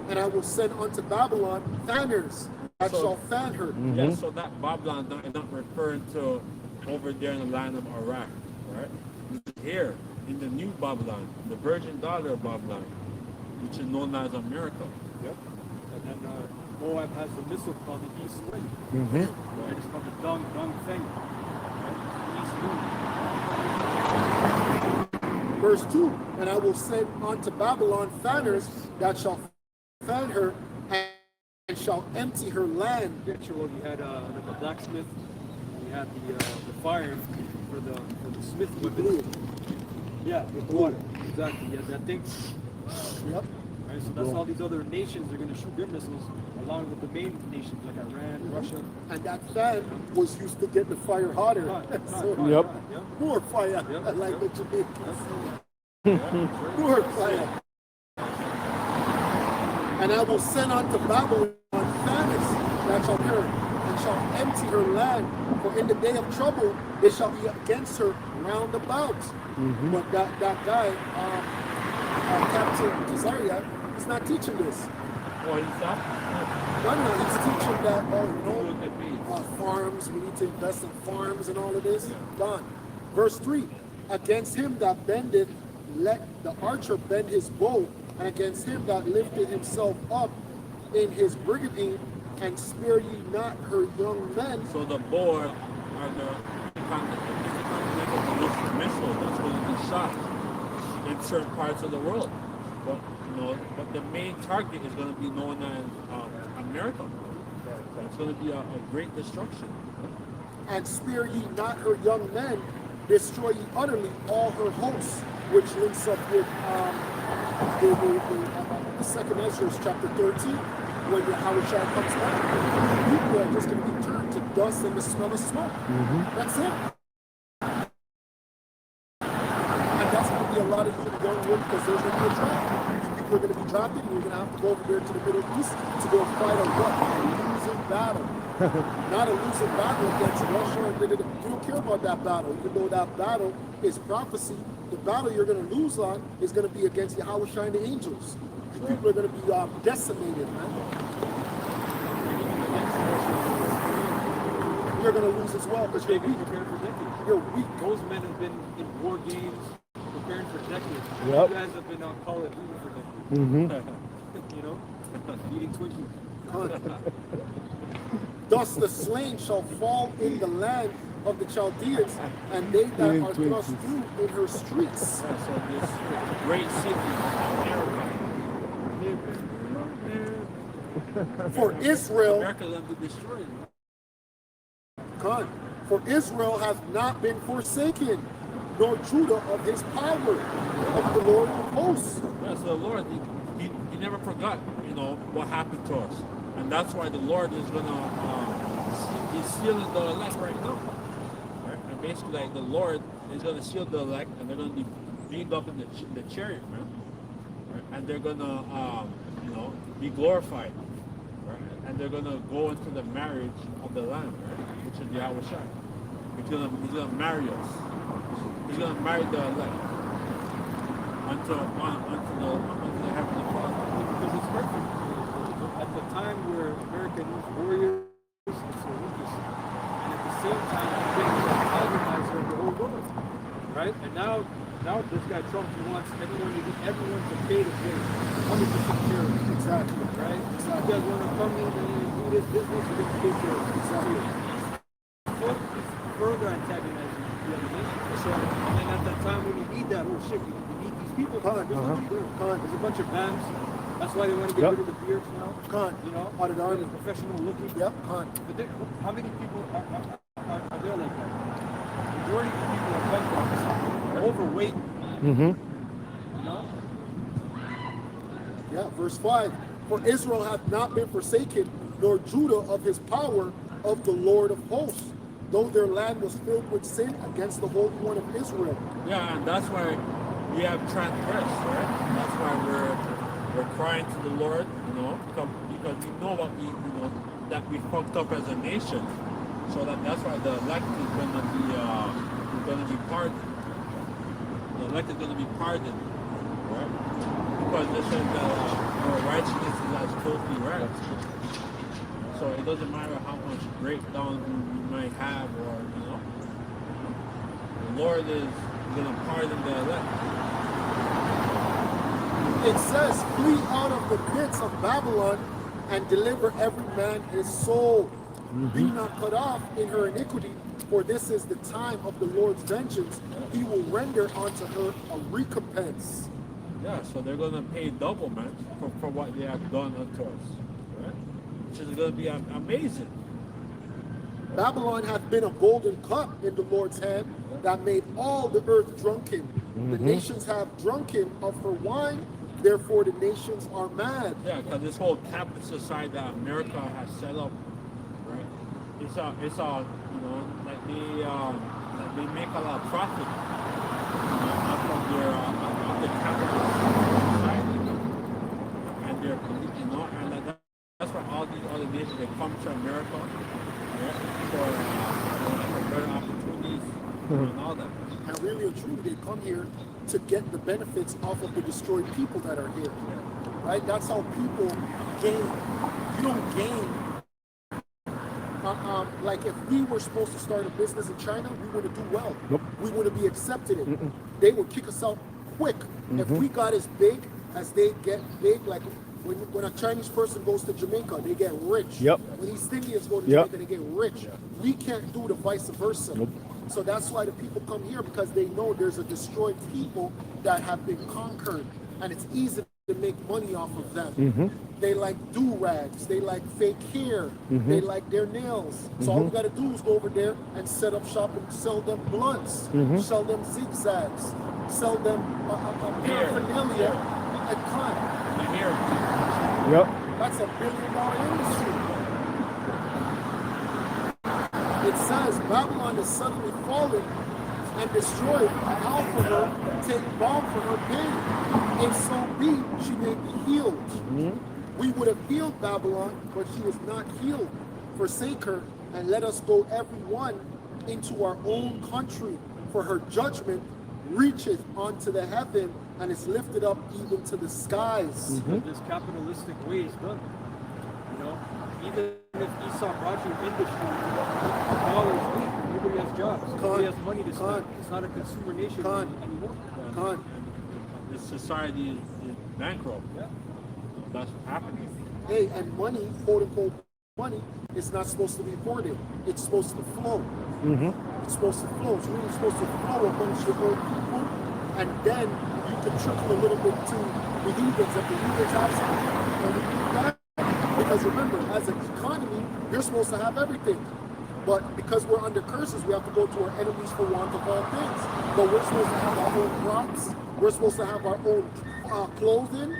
and I will send unto Babylon fanners that shall fan her. Yeah, so that Babylon is not referring to over there in the land of Iraq, right? This is here in the new Babylon, the virgin daughter of Babylon, which is known as America. Yep. And then Moab has a missile called the East Wind. Mm-hmm. Right? It's called the Dong Feng. Right? East Wind. Verse 2, and I will send unto Babylon fanners that shall fan her and shall empty her land. Yeah, sure. Well, you had like a blacksmith. You had the fire for the smith women. Yeah, with water. Exactly. Yeah, that thing. Yep. Right, so that's all these other nations are going to shoot their missiles along with the main nations like Iran, Russia. And that fan was used to get the fire hotter. Yep. More fire, like the Jamaicans. More fire. And I will send unto Babylon fanners that shall her and shall empty her land. For in the day of trouble they shall be against her round about. But that guy, Captain Kazariak, he's not teaching this. Oh, he's not? No, he's teaching that, farms, we need to invest in farms and all of this. Done. Verse 3, against him that bendeth, let the archer bend his bow, and against him that lifted himself up in his brigandine, and spare ye not her young men. So the bow are the missile that's going to be shot in certain parts of the world. But you know, but the main target is going to be known as America. It's going to be a great destruction. And spare ye not her young men, destroy ye utterly all her hosts, which links up with the second Ezra chapter 13, when Yahushua comes back. People are just going to be turned to dust and the smell of smoke. That's it. And that's going to be a lot of you going with, because there's going to be a draft. People are going to be drafted, and you're going to have to go over there to the Middle East to go fight a what? A losing battle. Not a losing battle against Russia. You don't care about that battle, even though that battle is prophecy. The battle you're going to lose on is going to be against Yahushua and the angels. People are going to be decimated, man. You're going to lose as well because They've been prepared for decades. you're weak. Those men have been in war games, preparing for decades. Yep. You guys have been on Call of Duty for decades. You know, eating Twinkies. Thus the slain shall fall in the land of the Chaldeans, and they that are thrust through in her streets. So this great city, America. For Israel, America will be destroyed. for Israel hath not been forsaken, nor Judah of his power, of the Lord of hosts. Yeah, so the Lord, he never forgot, you know, what happened to us. And that's why the Lord is going to, he's sealing the elect right now. Right? And basically, like, the Lord is going to seal the elect, and they're going to be beamed up in the chariot, man. Right? And they're going to, you know, be glorified. Right? And they're going to go into the marriage of the Lamb, right? Which is Yahushua. He's going to marry us. He's going to marry the elect unto the Heavenly Father. Because it's perfect. At the time where America needs warriors and soldiers, and at the same time, being the colonizer of the whole world, right? And now this guy Trump, he wants everyone to pay to play, 100% charity. Exactly. Right? You guys want to come in and do this business, you get paid for it. Exactly. Further antagonizing the other nation. So, and at that time when you need that, oh shit, we need these people. There's a bunch of bands. That's why they want to get rid of the beards now. You know, out of the professional looking. Yep. But how many people are there like that? Majority of people are bankrupt, overweight. You know? Yeah, verse 5. For Israel hath not been forsaken, nor Judah of his power, of the Lord of hosts, though their land was filled with sin against the Holy One of Israel. Yeah, and that's why we have transgressed, right? That's why we're crying to the Lord, you know, because we know what we, you know, that we fucked up as a nation. So that's why the elect is going to be pardoned. The elect is going to be pardoned, right? Because they said that our righteousness is as filthy rags. So it doesn't matter how much breakdown you might have, or you know, the Lord is going to pardon the elect. It says, flee out of the pits of Babylon and deliver every man his soul. Be not cut off in her iniquity, for this is the time of the Lord's vengeance. He will render unto her a recompense. Yeah, so they're going to pay double, man, for what they have done unto us, right? Which is going to be amazing. Babylon hath been a golden cup in the Lord's hand that made all the earth drunken. The nations have drunken of her wine, therefore the nations are mad. Yeah, because this whole capitalist society that America has set up, right? It's you know, like they make a lot of profit, you know, out of the capitalist society, and they're, you know, and that's why all these other nations, they come to America, right, for better opportunities and all that. And really and truly, they come here to get the benefits off of the destroyed people that are here. Right? That's how people gain. You don't gain. Like if we were supposed to start a business in China, we wouldn't do well. Nope. We wouldn't be accepted in. They would kick us out quick. If we got as big as they get big, like when a Chinese person goes to Jamaica, they get rich. Yep. When East Indians go to Yep. Jamaica, they get rich. We can't do the vice versa. Nope. So that's why the people come here, because they know there's a destroyed people that have been conquered, and it's easy to make money off of them. Mm-hmm. They like do-rags. They like fake hair. They like their nails. So all we got to do is go over there and set up shop and sell them blunts, sell them zigzags, sell them paraphernalia and crime. The hair. Yep. That's $1 billion industry. It says Babylon is suddenly fallen and destroyed. How for her, take balm for her pain. If so be, she may be healed. We would have healed Babylon, but she is not healed. Forsake her, and let us go every one into our own country. For her judgment reacheth unto the heaven, and is lifted up even to the skies. This capitalistic way is done. You know, even if Esau brought you industry, dollars week, everybody has jobs, everybody has money to spend. It's not a consumer nation anymore. This society is bankrupt. Yeah. That's happening. Hey, and money, quote unquote, money is not supposed to be hoarded. It's supposed to flow. It's supposed to flow. It's really supposed to flow amongst your own people, and then you can trickle a little bit to the heathens. If the heathens have something, and we do that. Because remember, as an economy, you're supposed to have everything. But because we're under curses, we have to go to our enemies for want of all things. But we're supposed to have our own crops. We're supposed to have our own clothing.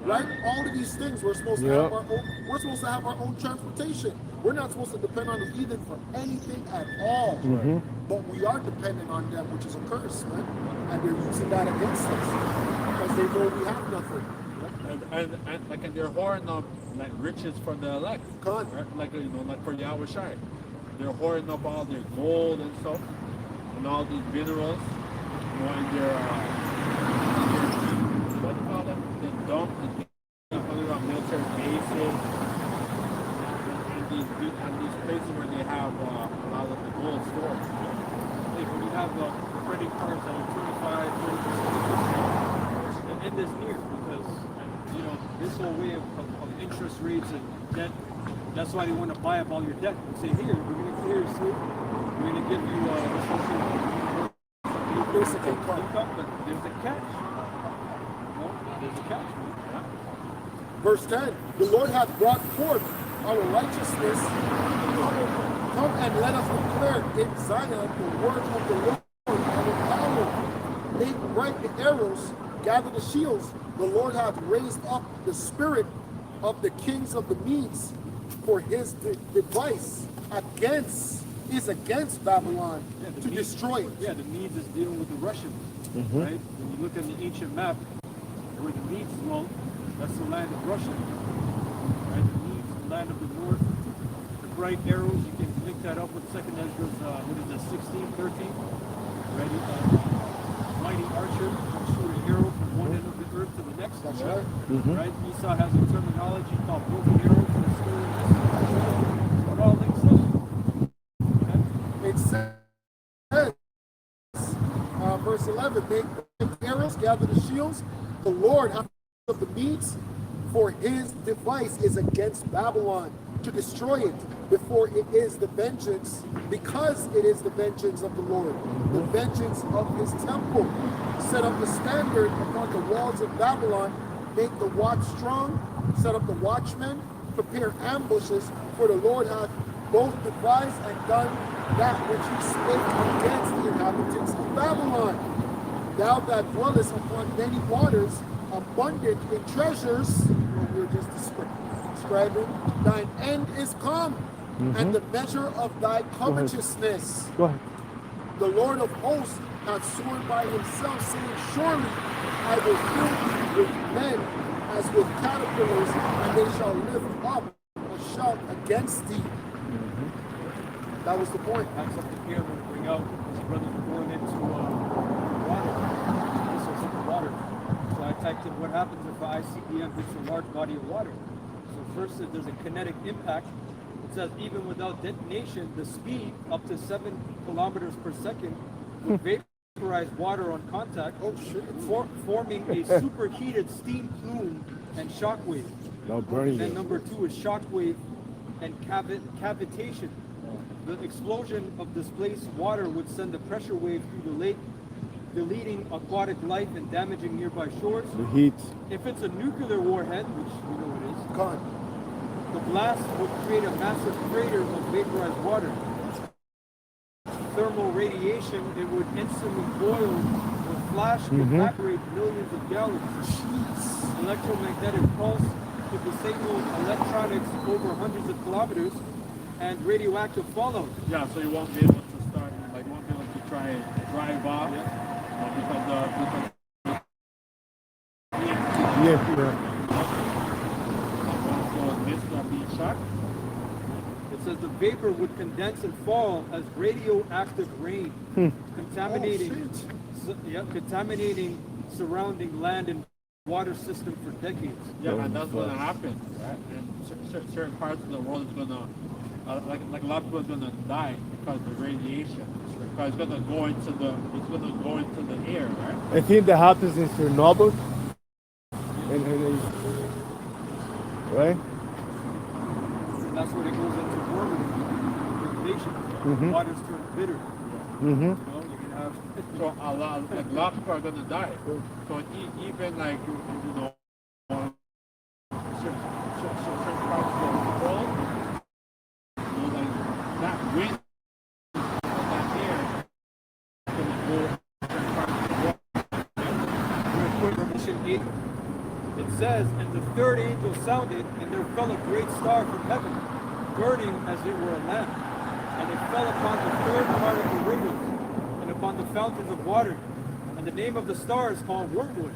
Right? All of these things we're supposed to have our own. We're supposed to have our own transportation. We're not supposed to depend on the heathen for anything at all. But we are dependent on them, which is a curse, man. And they're using that against us because they know we have nothing. And like, and they're hoarding up like riches for the elect. Con. Right? Like, you know, like for Yahweh Shai. They're hoarding up all their gold and stuff, and all these minerals. You know, and their what do you call them? The dump, the military bases, and these places where they have a lot of the gold stored. Like when you have the credit cards that are 25, 30%, the end is near because, you know, this whole way of interest rates and debt, that's why they want to buy up all your debt and say, here, we're going to clear your sleep, we're going to give you Basic income. but there's a catch. No, there's a catch. Man. Verse 10, the Lord hath brought forth our righteousness. Come and let us declare in Zion the word of the Lord and in power. Make bright the arrows, gather the shields. The Lord hath raised up the spirit of the kings of the Medes, for his device against Babylon to destroy it. Yeah, the Medes is dealing with the Russians, right? When you look at the ancient map, where the Medes dwelt, that's the land of Russia, right? The Medes, the land of the north. The bright arrows, you can link that up with 2nd Ezra's, 16:13, right? Mighty archer can shoot an arrow from one end of the earth to the next. That's right. Right? Esau has a terminology called broken arrows and a story. So it all links up. It says, verse 11, make arrows, gather the shields. The Lord hath of the Medes, for his device is against Babylon to destroy it before it is the vengeance, because it is the vengeance of the Lord, the vengeance of his temple. Set up the standard upon the walls of Babylon, make the watch strong, set up the watchmen, prepare ambushes, for the Lord hath both devised and done that which he spake against the inhabitants of Babylon. Thou that dwellest upon many waters, abundant in treasures, what we were just describing, thine end is come, and the measure of thy covetousness. Go ahead. The Lord of hosts hath sworn by himself, saying, surely I will fill thee with men as with caterpillars, and they shall lift up a shout against thee. That was the point. That's something here I'm going to bring out. His brothers were going into water. Missiles in the water. So I typed in what happens if ICBM hits a large body of water. So first there's a kinetic impact. It says even without detonation, the speed up to 7 kilometers per second would vaporize water on contact, forming a superheated steam plume and shock wave. No burning. And number 2 is shock wave and cavitation. The explosion of displaced water would send a pressure wave through the lake, deleting aquatic life and damaging nearby shores. The heat. If it's a nuclear warhead, which we know it is, Con. the blast would create a massive crater of vaporized water. Thermal radiation, it would instantly boil or flash and evaporate millions of gallons. Electromagnetic pulse could disable electronics over hundreds of kilometers, and radioactive fallout. Yeah, so you won't be able to start, like, you won't be able to try and drive off because this being shot. It says the vapor would condense and fall as radioactive rain, contaminating, contaminating surrounding land and water system for decades. Yeah, and that's going to happen, right? And certain parts of the world is going to, like a lot of people are going to die because of the radiation. Because it's going to go into the air, right? I think that happens in Chernobyl. Right? That's when it goes into wormwood, fermentation. Waters turn bitter. You know, you can have So a lot of people are going to die. So even like, you know, certain parts of the world, you know, like that wind, that air, is going to go certain parts of the world. Revelation 8. It says, and the third angel sounded, and there fell a great star from heaven, burning as it were a lamp. And it fell upon the third part of the rivers, and upon the fountains of water. And the name of the star is called Wormwood.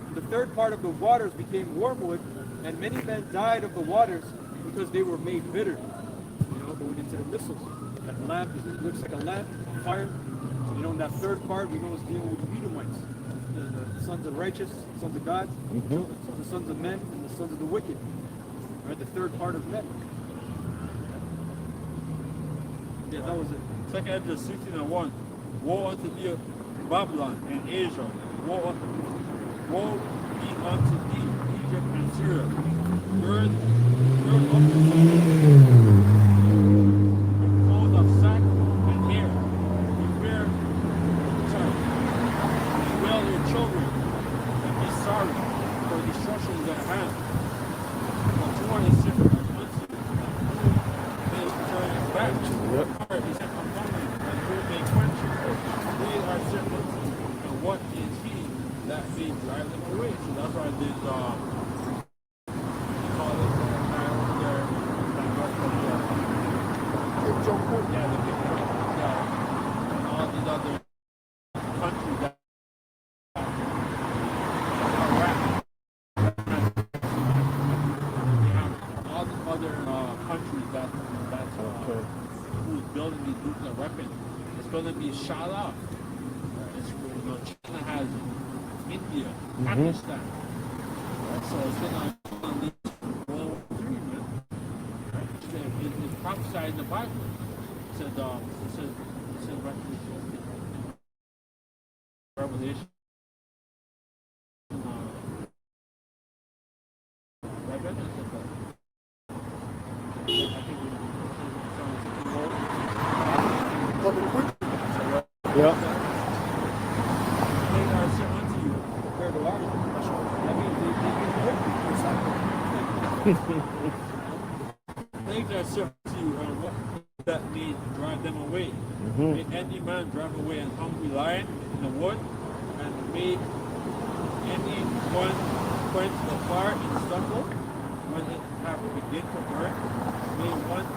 And the third part of the waters became wormwood, and many men died of the waters because they were made bitter. You know, going into the missiles. That lamp, it looks like a lamp, fire. So, you know, in that third part, we know it's dealing with the Edomites. The sons of righteous, sons of God, the sons of men, and the sons of the wicked. Right, the third part of men. Yeah, that was it. Second Ezra 16:1. Woe unto thee, Babylon and Asia. Woe be unto thee, Egypt and Syria. Gird up with clothes of sackcloth and hair. Bewail your children and be sorry, for destruction is at hand. For 206 unto they turn back. He said, and who may quench you? These are serpents, and what is he that may drive them away? So that's why this, we call it, Kim Jong-un. yeah, the Kim Jong-un, and all these other countries that all these other countries who's building these nuclear weapons, it's going to be shot off. It's, you know, China has India, Pakistan, right? So it's going to lead to World War III, man. Right? It's prophesied in the Bible. It said Revelation. Coming quick. Yeah. They are sent unto you. Compared to ours, that means they Things are sent to you, and what that need drive them away. May any man drive away an hungry lion in the wood, and may any one quench the fire and stumble when it hath begin to burn. May one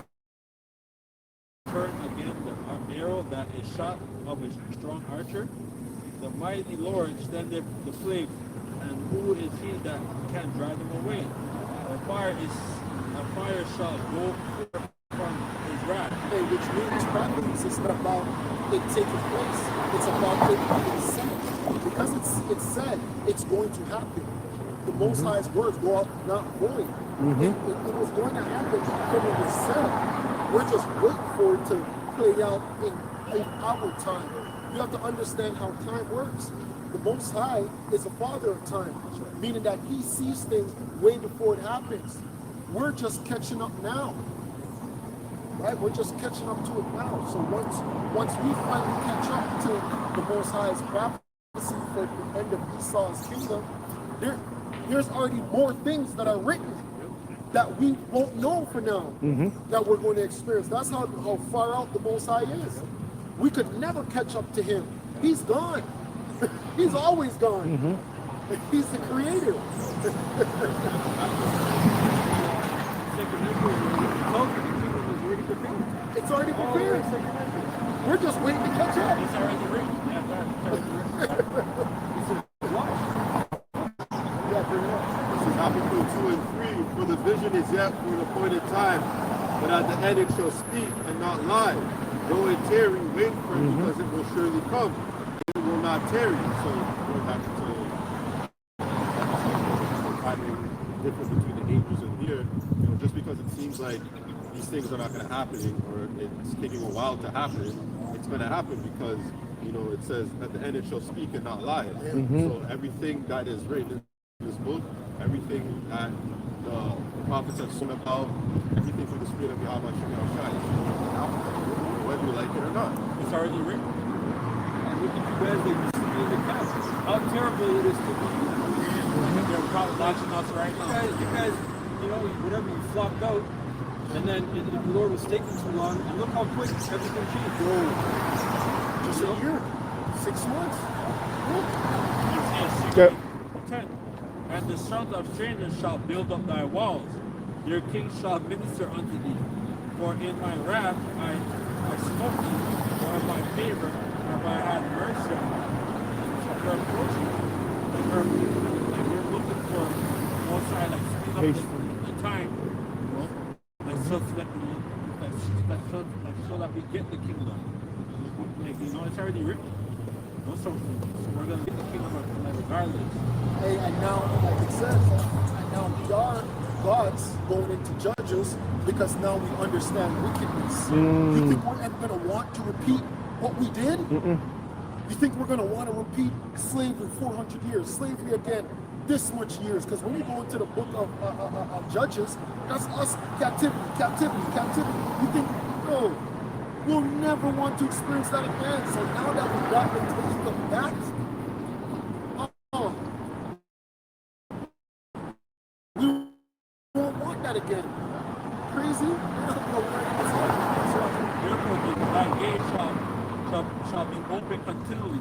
turn again the arrow that is shot of a strong archer. The mighty Lord extended the flame, and who is he that can drive them away? A fire shall go from his wrath. Hey, which means prophets, it's not about it taking place. It's about it being said. Because it's said, it's going to happen. The Most High's words go out not void. It was going to happen when it was said. We're just waiting for it to play out in our time. You have to understand how time works. The Most High is a father of time, meaning that he sees things way before it happens. We're just catching up now. Right? We're just catching up to it now. So once we finally catch up to the Most High's prophet, prophecy for the end of Esau's kingdom, there's already more things that are written that we won't know for now, that we're going to experience. That's how far out the Most High is. We could never catch up to him. He's gone. He's always gone. He's the creator. It's already prepared. We're just waiting to catch up. It's already written. Yeah, This is Habakkuk 2 and 3. For the vision is yet for an appointed time, but at the end it shall speak and not lie. Though it tarry, wait for it, because it will surely come. It will not tarry. So going back to the timing difference between the angels and here, just because it seems like these things are not going to happen or it's taking a while to happen, it's going to happen because it says at the end it shall speak and not lie. So everything that is written in this book, everything that the prophets have spoken about, everything from the spirit of Yahweh Shai, whether you like it or not. It's already written. And look at you guys that used to be in the camp. How terrible it is to be you. They're probably watching us right now. You guys, whatever, you flopped out. And then the Lord was taking too long. And look how quick everything changed. Just a year, 6 months. Okay. 10. And the sons of strangers shall build up thy walls. Your king shall minister unto thee. For in my wrath I smote thee, or in my favor have I had mercy on thee. So we're approaching. And we're looking for most high, like speed up the time. Like so that we get the kingdom. Like, it's already written. So we're gonna get the kingdom regardless. Hey, and now, like it says, and now we are gods going into judges because now we understand wickedness. You think we're ever going to want to repeat what we did? You think we're going to want to repeat slavery 400 years, slavery again this much years? Because when you go into the book of Judges, that's us, captivity. You think, no, we'll never want to experience that again. So now that we got the taste of that, we won't want that again. Crazy? Therefore, thy gate shall be open continually.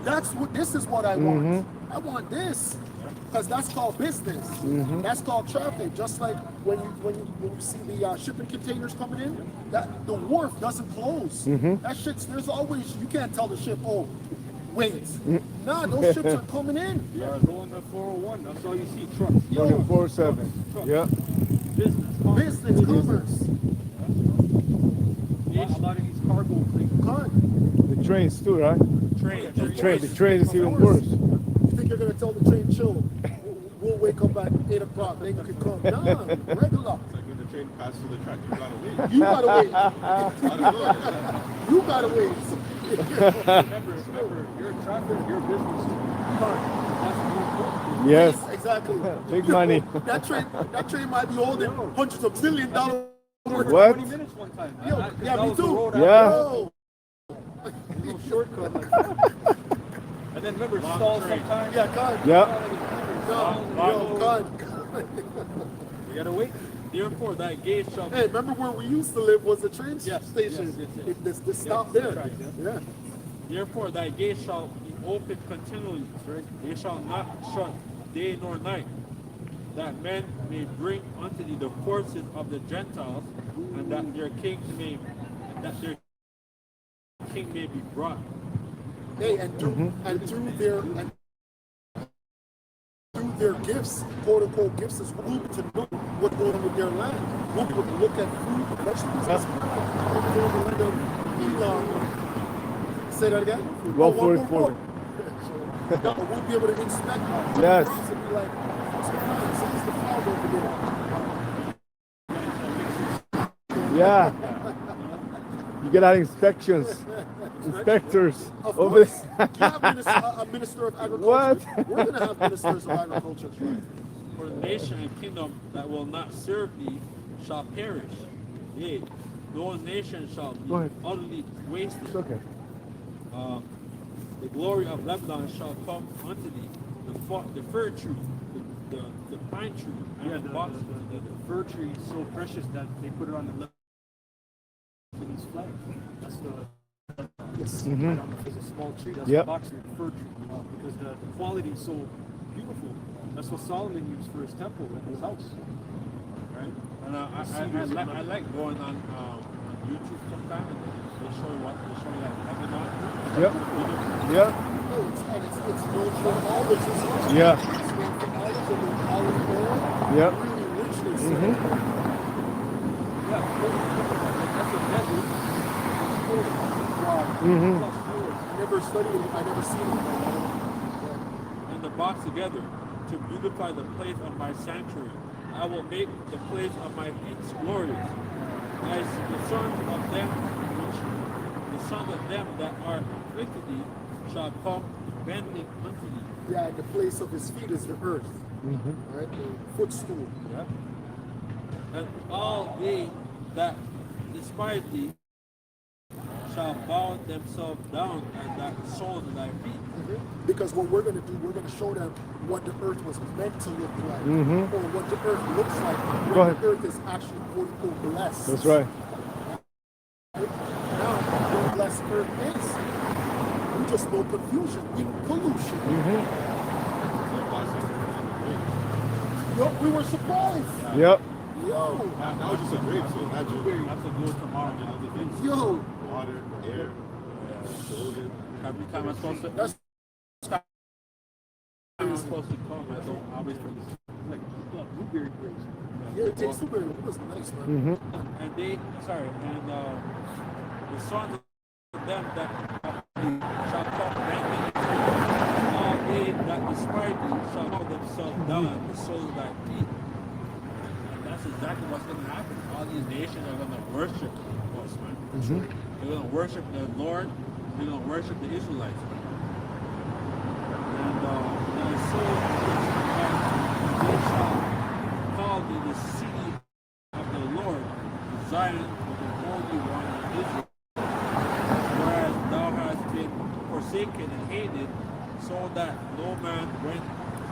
This is what I want. I want this. Because that's called business. That's called traffic. Just like when you see the shipping containers coming in, that the wharf doesn't close. That shit's, there's always, you can't tell the ship, oh, wait. Nah, those ships are coming in. Yeah, going to 401. That's all you see, trucks. 24/7. Yeah. Business, commerce. A lot of these cargo things. The trains too, right? The train is even worse. You think you're going to tell the train, chill, we'll wake up at 8 o'clock, then you can come. Nah, regular. It's like when the train passes through the track, you gotta wait. You gotta wait. You gotta wait. Remember, your traffic, your business. That's more important. Yes. Exactly. Big money. That train might be holding hundreds of $1 billion worth. What? 20 minutes one time. Yeah, me too. Yeah. Yo. Little shortcut like that. And then remember, stall sometimes. Yeah, God. Yeah. God. You gotta wait. Therefore, thy gate shall Hey, remember where we used to live was the train station. Yes. This stop there. Right, Yeah. Therefore, thy gate shall be open continually. They shall not shut day nor night, that men may bring unto thee the forces of the Gentiles, and that their king may be brought. Hey, and through their gifts, quote unquote gifts, is we'll be to know what's going on with their land. We'll be able to look at food, vegetables, and stuff. We'll be able to let them eat. Say that again? 144. We'll be able to inspect Yes. and be like, what's going on? So what's the fog over there? Yeah. You get out inspections. Inspectors. Of Over course. You have a minister of agriculture. What? We're going to have ministers of agriculture. For the nation and kingdom that will not serve thee shall perish. Yea, those nations shall be Go ahead. utterly wasted. It's okay. the glory of Lebanon shall come unto thee, the fir tree, the pine tree, and the box. The fir tree is so precious that they put it on the Lebanese flag. That's the Yes. I don't know if it's a small tree. That's Yep. the box tree, the fir tree, because the quality is so beautiful. That's what Solomon used for his temple and his house. Right? And I like going on YouTube sometimes and they show you like Lebanon. Yep. Yeah. Oh, it's known for olives as well. Yeah. It's known for olives and the olive oil. Yep. Really rich, they say. Mhm. Yeah, that's a desert. Wow. Mhm. I never studied it. I never seen it. And the box together to beautify the place of my sanctuary. I will make the place of my feet glorious. As the sons of them that are afflicted thee shall come bending unto thee. Yeah, and the place of his feet is the earth. Right? The footstool. Yeah. And all they that despise thee shall bow themselves down at the soles of thy feet. Because what we're going to do, we're going to show them what the earth was meant to look like, or what the earth looks like when Go ahead. the earth is actually quote unquote blessed. That's right. Right? Now, what blessed earth is, we just know confusion, pollution. Yo, we were surprised. Yep. Yo, That was just a grape, so naturally. That's a good tomorrow. yo, Water, air, clothing. Every time I'm supposed to, that's I'm supposed to come, I don't always forget. Like blueberry grapes. yeah, it tastes super. It was nice, man. And the sons of them that shall come bending all they that despise thee shall bow themselves down at the soles of thy feet. And that's exactly what's going to happen. All these nations are going to worship us, man. They're going to worship the Lord. They're going to worship the Israelites. And so they shall call thee the city of the Lord, Zion of the Holy One of Israel. Whereas thou hast been forsaken and hated, so that no man went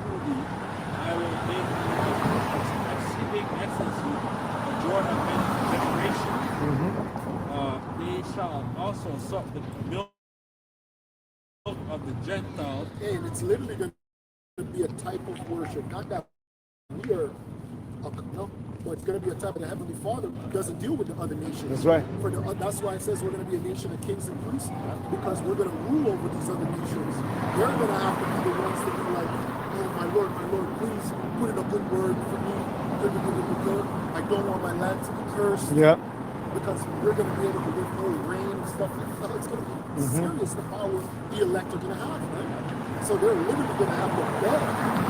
through thee, I will make exceeding excellency a joy of many generations. They shall also suck the milk of the Gentiles. And it's literally going to be a type of worship. Not that we are, no, but it's going to be a type of the Heavenly Father who doesn't deal with the other nations. That's right. That's why it says we're going to be a nation of kings and priests, because we're going to rule over these other nations. They're going to have to be the ones to be like, oh, my Lord, please put in a good word for me. I don't want my land to be cursed. Yeah. Because we're going to be able to get more rain and stuff like that. It's going to be serious, the power the elect are going to have, man. So they're literally going to have to beg.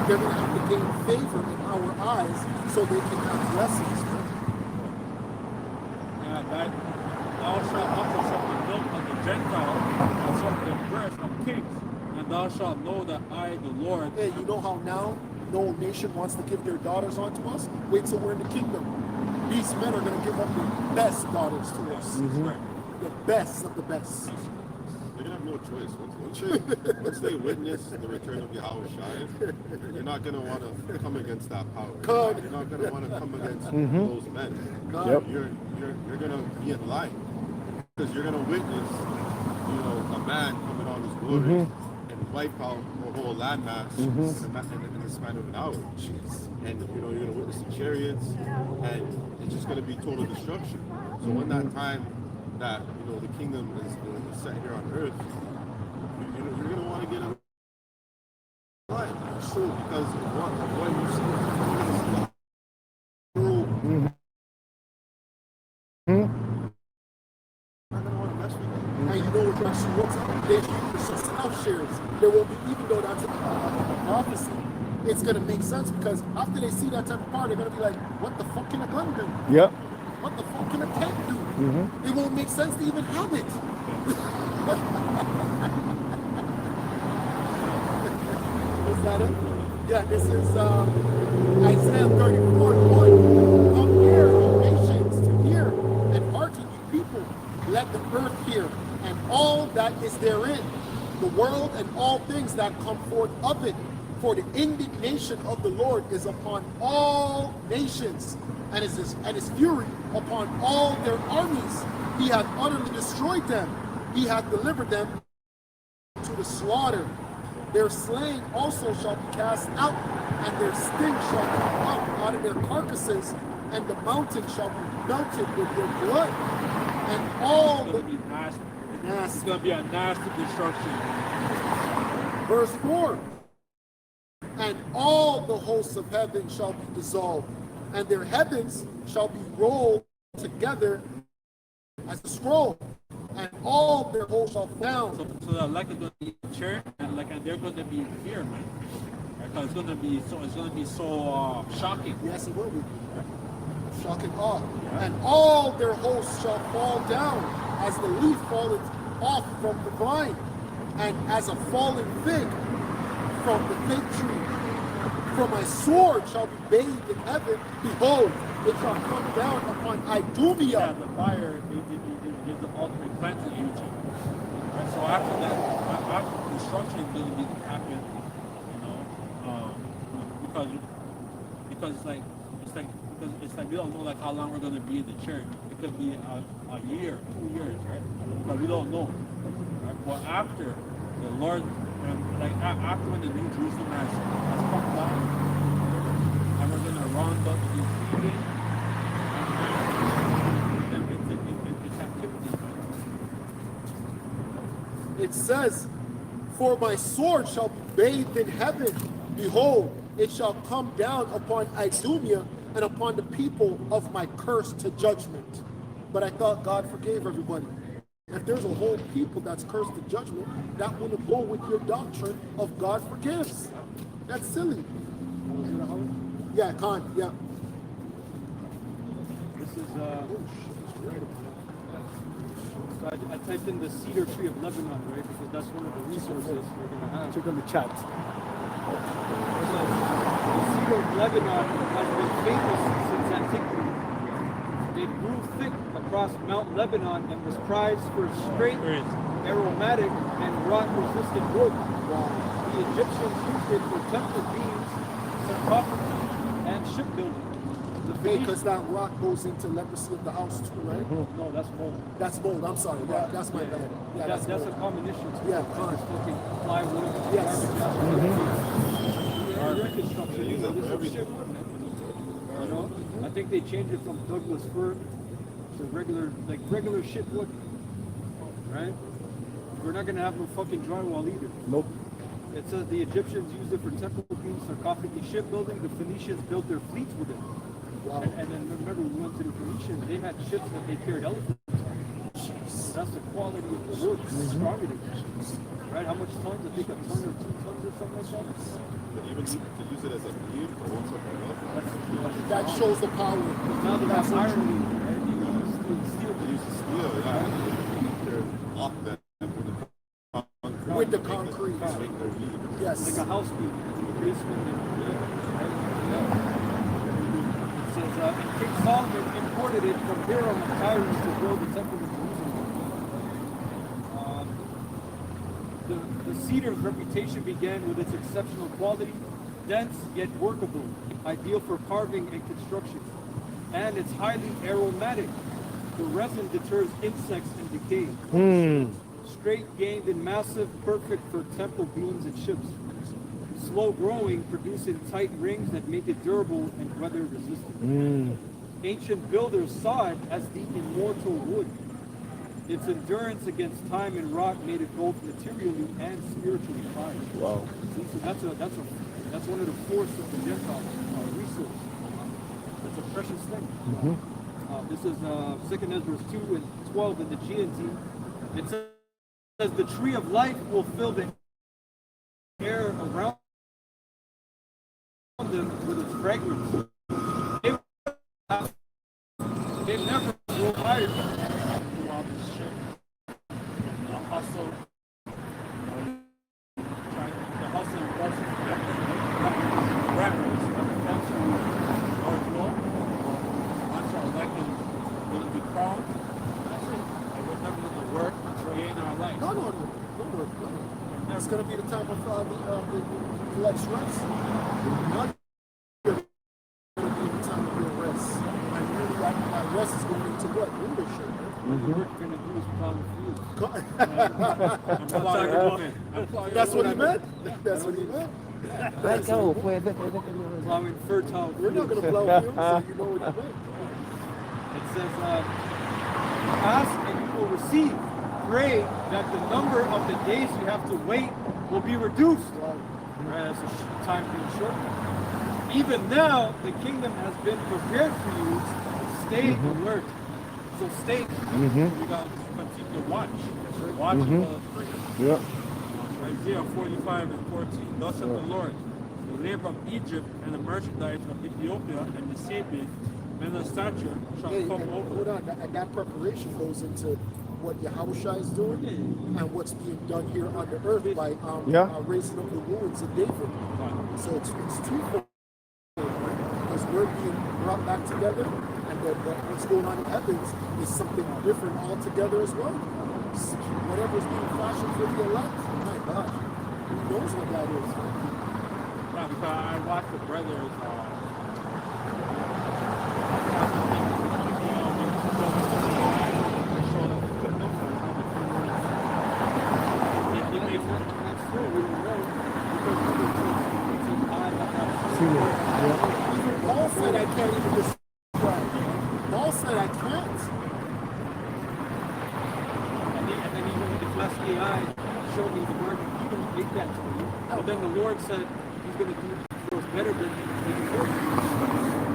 They're going to have to gain favor in our eyes so they can have blessings, man. That thou shalt also suck the milk of the Gentiles and suck the breast of kings, and thou shalt know that I, the Lord, Hey, you know how now no nation wants to give their daughters onto us? Wait till we're in the kingdom. These men are going to give up the best daughters to us. The best of the best. They're gonna have no choice. Once they witness the return of Yahweh Shai, you're not gonna want to come against that power. God. You're not gonna want to come against those men. God. Yep. You're gonna be in line because you're gonna witness, a man coming on his glory and wipe out a whole landmass in the span of an hour. And you're gonna witness the chariots, and it's just gonna be total destruction. So when that time that the kingdom is set here on earth, you're gonna want to get in line. So because what you see, not gonna want to mess with you. And you know what actually what's up? They should self shares. There will be, even though that's a prophecy, it's gonna make sense because after they see that type of power, they're gonna be like, what the fuck can a gun do? Yep. What the fuck can a tank do? It won't make sense to even have it. Is that it? Yeah, this is Isaiah 34:1. Come here, O nations, to hear, and hearken, ye people. Let the earth hear, and all that is therein. the world and all things that come forth of it. For the indignation of the Lord is upon all nations, and his fury upon all their armies. He hath utterly destroyed them. He hath delivered them to the slaughter. Their slain also shall be cast out, and their sting shall come up out of their carcasses, and the mountain shall be melted with their blood. And all It's the gonna be nasty. It's nasty. gonna be a nasty destruction. Verse 4. And all the hosts of heaven shall be dissolved, and their heavens shall be rolled together as a scroll, and all their hosts shall fall down. So the elect is gonna be in church, and they're gonna be in fear, man. Because it's gonna be so shocking. Yes, it will be. Shocking awe. And all their hosts shall fall down as the leaf falleth off from the vine, and as a fallen fig from the fig tree. For my sword shall be bathed in heaven. Behold, it shall come down upon Yeah, Idumea. the fire is the ultimate cleansing agent. Right? So after that, after destruction is going to be happen, because it's like we don't know like how long we're going to be in the church. It could be a year, 2 years, right? But we don't know. Right? But after the Lord, after when the New Jerusalem has come down, and we're going to round up these heathen, and it's activity. It says, for my sword shall be bathed in heaven. Behold, it shall come down upon Idumea and upon the people of my curse to judgment. But I thought God forgave everybody. If there's a whole people that's cursed to judgment, that wouldn't go with your doctrine of God forgives. That's silly. Yeah, Khan, yeah. This is so I typed in the cedar tree of Lebanon, right? Because that's one of the resources we're gonna have. Check on the chat. So, the cedar of Lebanon has been famous since antiquity. It grew thick across Mount Lebanon and was prized for its straight, aromatic, and rot-resistant wood. The Egyptians used it for temple beams, sarcophagi, and shipbuilding. The Because that rock goes into leprosy of the house too, right? No, that's mold. That's mold, I'm sorry. Yeah, that's my bad. Yeah, That's a mold. common issue too. Yeah, Just fucking plywood. Yes. Garbage construction, you know, this is shit wood, man. You know, I think they changed it from Douglas fir to regular shit wood. Right? We're not gonna have no fucking drywall either. Nope. It says the Egyptians used it for temple beams, sarcophagi, shipbuilding. The Phoenicians built their fleets with it. Wow. And then remember, we went to the Phoenicians. They had ships that they carried elephants. That's the quality of the wood. It's stronger than that. Right? How much tons? I think a ton or 2 tons or something like that. Even to use it as a beam or something else. That shows the power. Now they have iron, right? They use steel. They use steel, yeah. They're off that With the concrete. Yes. Like a house beam, basement. It says, and King Solomon imported it from Hiram of Tyre to build the temple of Jerusalem. The cedar's reputation began with its exceptional quality, dense yet workable, ideal for carving and construction, and it's highly aromatic. The resin deters insects and decay. Straight gained and massive, perfect for temple beams and ships. Slow growing, producing tight rings that make it durable and weather resistant. Ancient builders saw it as the immortal wood. Its endurance against time and rot made it both materially and spiritually fine. Wow. See, so that's one of the force of the Gentile resource. That's a precious thing. This is 2 Ezra 2 and 12 in the GNT. It says the tree of life will fill the air around them with its fragrance. It never grow higher. Throughout this shit, the hustle, the hustle and bustle, rappers, eventually, Lord's law, once our elected will be crowned, that's it. And we're never going to work, create our life. No. it's going to be the time of the Lex rest. Not going to be the time of your rest. And really, that rest is going into what? Rulership. What we're going to do is follow you. That's what he meant. That's what he meant. Plowing fertile We're not going to blow him, so you know what he meant. It says, ask and you will receive. Pray that the number of the days you have to wait will be reduced, whereas the time being shortened. Even now, the kingdom has been prepared for you. Stay alert. So stay. We got to continue to watch. Watch the free. Yeah. Isaiah 45 and 14. Thus saith the Lord, the labor of Egypt and the merchandise of Ethiopia and the Sabian and the stature shall Hey, come hold over. on. That preparation goes into what Yahushua is doing and what's being done here on the earth by raising up the ruins of David. So it's twofold. Because we're being brought back together, and what's going on in heavens is something different altogether as well. Whatever's being fashioned for the elect, my God, who knows what that is? Yeah, because I watched the brothers. Paul said I can't even describe. Paul said I can't. And then even with the flesh AI showed me the word, he don't make that to you. But then the Lord said he's going to do for us better than before.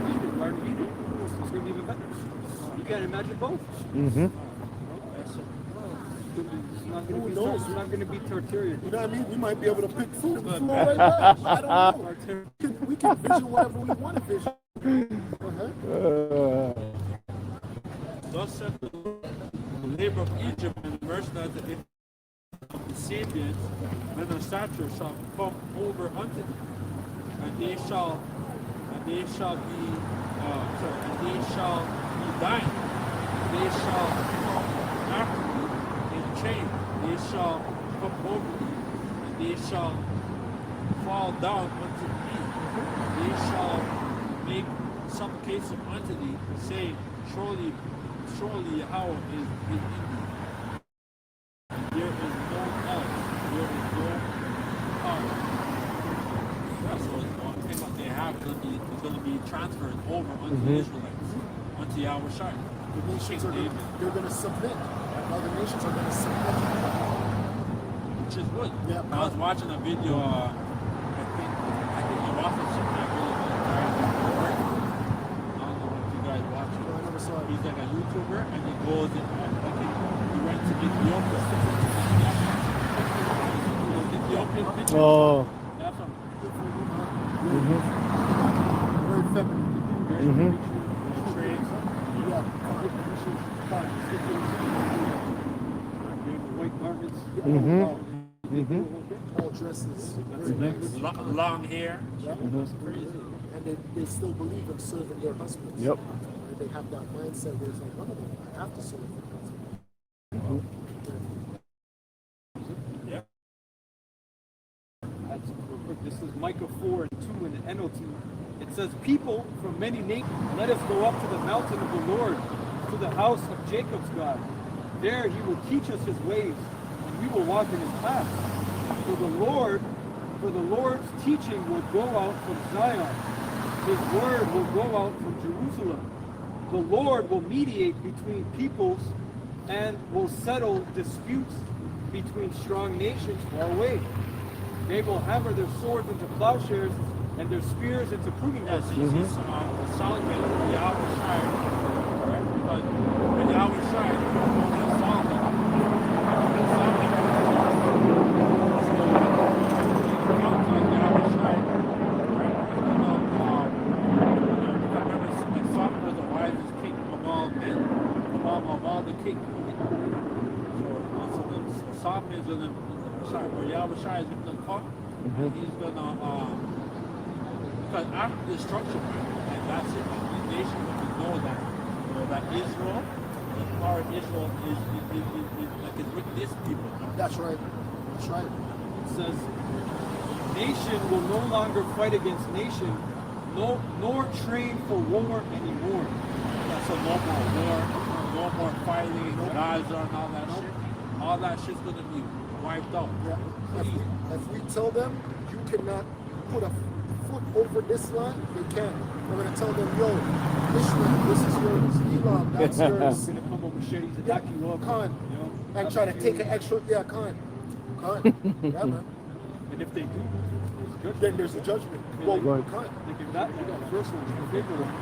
He did, learn to eat it. It's going to be even better. You can't imagine both. It's not going to be Tartarian. You know what I mean? We might be able to pick food right now. I don't know. We can vision whatever we want to vision. Thus saith the Lord, the labor of Egypt and the merchandise of the Sabians and their stature shall come over unto thee, and they shall be thine. They shall come after thee in chains. They shall come over thee, and they shall fall down unto thee. They shall make supplication unto thee, saying, Surely Yahweh is in thee. There is no else. There is no other. Yeah, so everything that they have is going to be transferred over unto the Israelites, unto Yahushua. The nations are they're going to submit. Other nations are going to submit. Which is good. Yeah. I was watching a video. I think you watched that video. I don't know if you guys watch it. I never saw it. He's like a YouTuber, and he goes in. He went to Ethiopia. Ethiopian pictures. Oh. That's some Very feminine. trades. Yeah. White garments. All dresses. Very nice. Long hair. Yeah. And they still believe in serving their husbands. Yep. And they have that mindset where it's like, no, I have to serve my husband. Yeah. That's real quick. This is Micah 4 and 2 in the NLT. It says, people from many nations, let us go up to the mountain of the Lord, to the house of Jacob's God. There he will teach us his ways, and we will walk in his paths. For the Lord's teaching will go out from Zion. His word will go out from Jerusalem. The Lord will mediate between peoples and will settle disputes between strong nations far away. They will hammer their swords into plowshares and their spears into pruning Yes, hooks. he's Solomon, Yahushua, right? Because when Yahushua is Solomon, Solomon was the wisest king of all men, of all the kings. So Solomon is going to, or Yahushua is going to come, and he's going to, because after destruction, and that's it, the nation will know that Israel, the power of Israel is like it's with this people. That's right. That's right. It says, nation will no longer fight against nation, nor train for war anymore. Yeah, so no more war, no more fighting, Gaza and all that shit. All that shit's gonna be wiped out. Yeah. If we tell them you cannot put a foot over this land, they can. We're gonna tell them, yo, Ishmael, this is yours. Elam, that's yours. It's gonna come with machetes, attack you up. Khan. You know? And try to take an extra, yeah, Khan. Yeah, man. And if they do, it's good. Then there's a judgment. Well, Right. Khan. Like if that, you got the first one, the bigger one.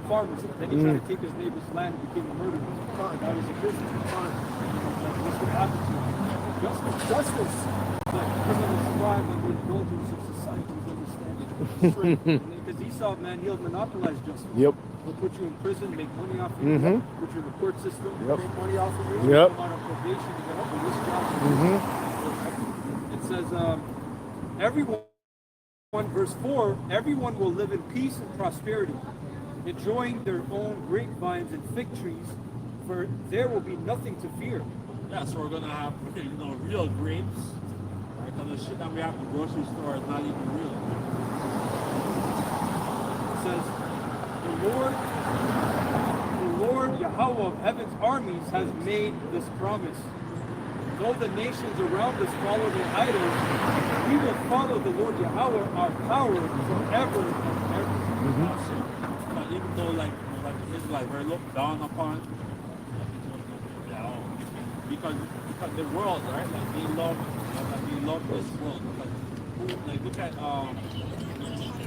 Farmers. Then he tried to take his neighbor's land and became a murderer. That was a business. What's going to happen to him? Justice. Justice. Like, he's going to survive under the indulgence of society's understanding. Because Esau, man, he'll monopolize justice. Yep. He'll put you in prison, make money off you, put you in the court system, Yep. make money off of you, Yep. come out on probation, you get up with this job. It says, everyone, verse 4, everyone will live in peace and prosperity, enjoying their own grapevines and fig trees, for there will be nothing to fear. Yeah, so we're gonna have, real grapes. Because the shit that we have at the grocery store is not even real. It says, the Lord Yahweh of heaven's armies has made this promise. Though the nations around us follow their idols, we will follow the Lord Yahweh, our power, forever and ever. But even though like the Israelites were looked down upon, because the world, right? Like they love this world. Like look at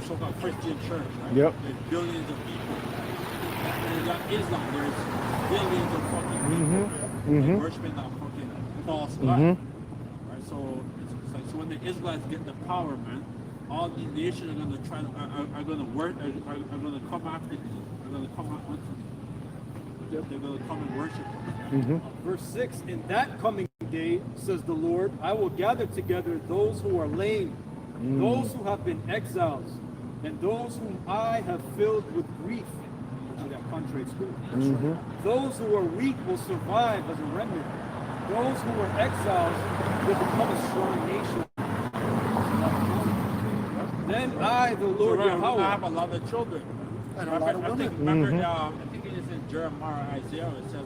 so-called Christian church, right? Yep. There's billions of people. And you got Islam, there's billions of fucking people like, worshiping that fucking false god. Right? So it's like, so when the Israelites get the power, man, all these nations are gonna try are gonna work are gonna come after you. They're gonna come out with you. They're gonna come and worship you. Verse 6, in that coming day, says the Lord, I will gather together those who are lame, those who have been exiles, and those whom I have filled with grief. That contrary spirit. Those who are weak will survive as a remnant. Those who are exiles will become a strong nation. Then I, the Lord So we're gonna Yahweh, have a lot of children. And a lot of women. I think it is in Jeremiah, Isaiah. It says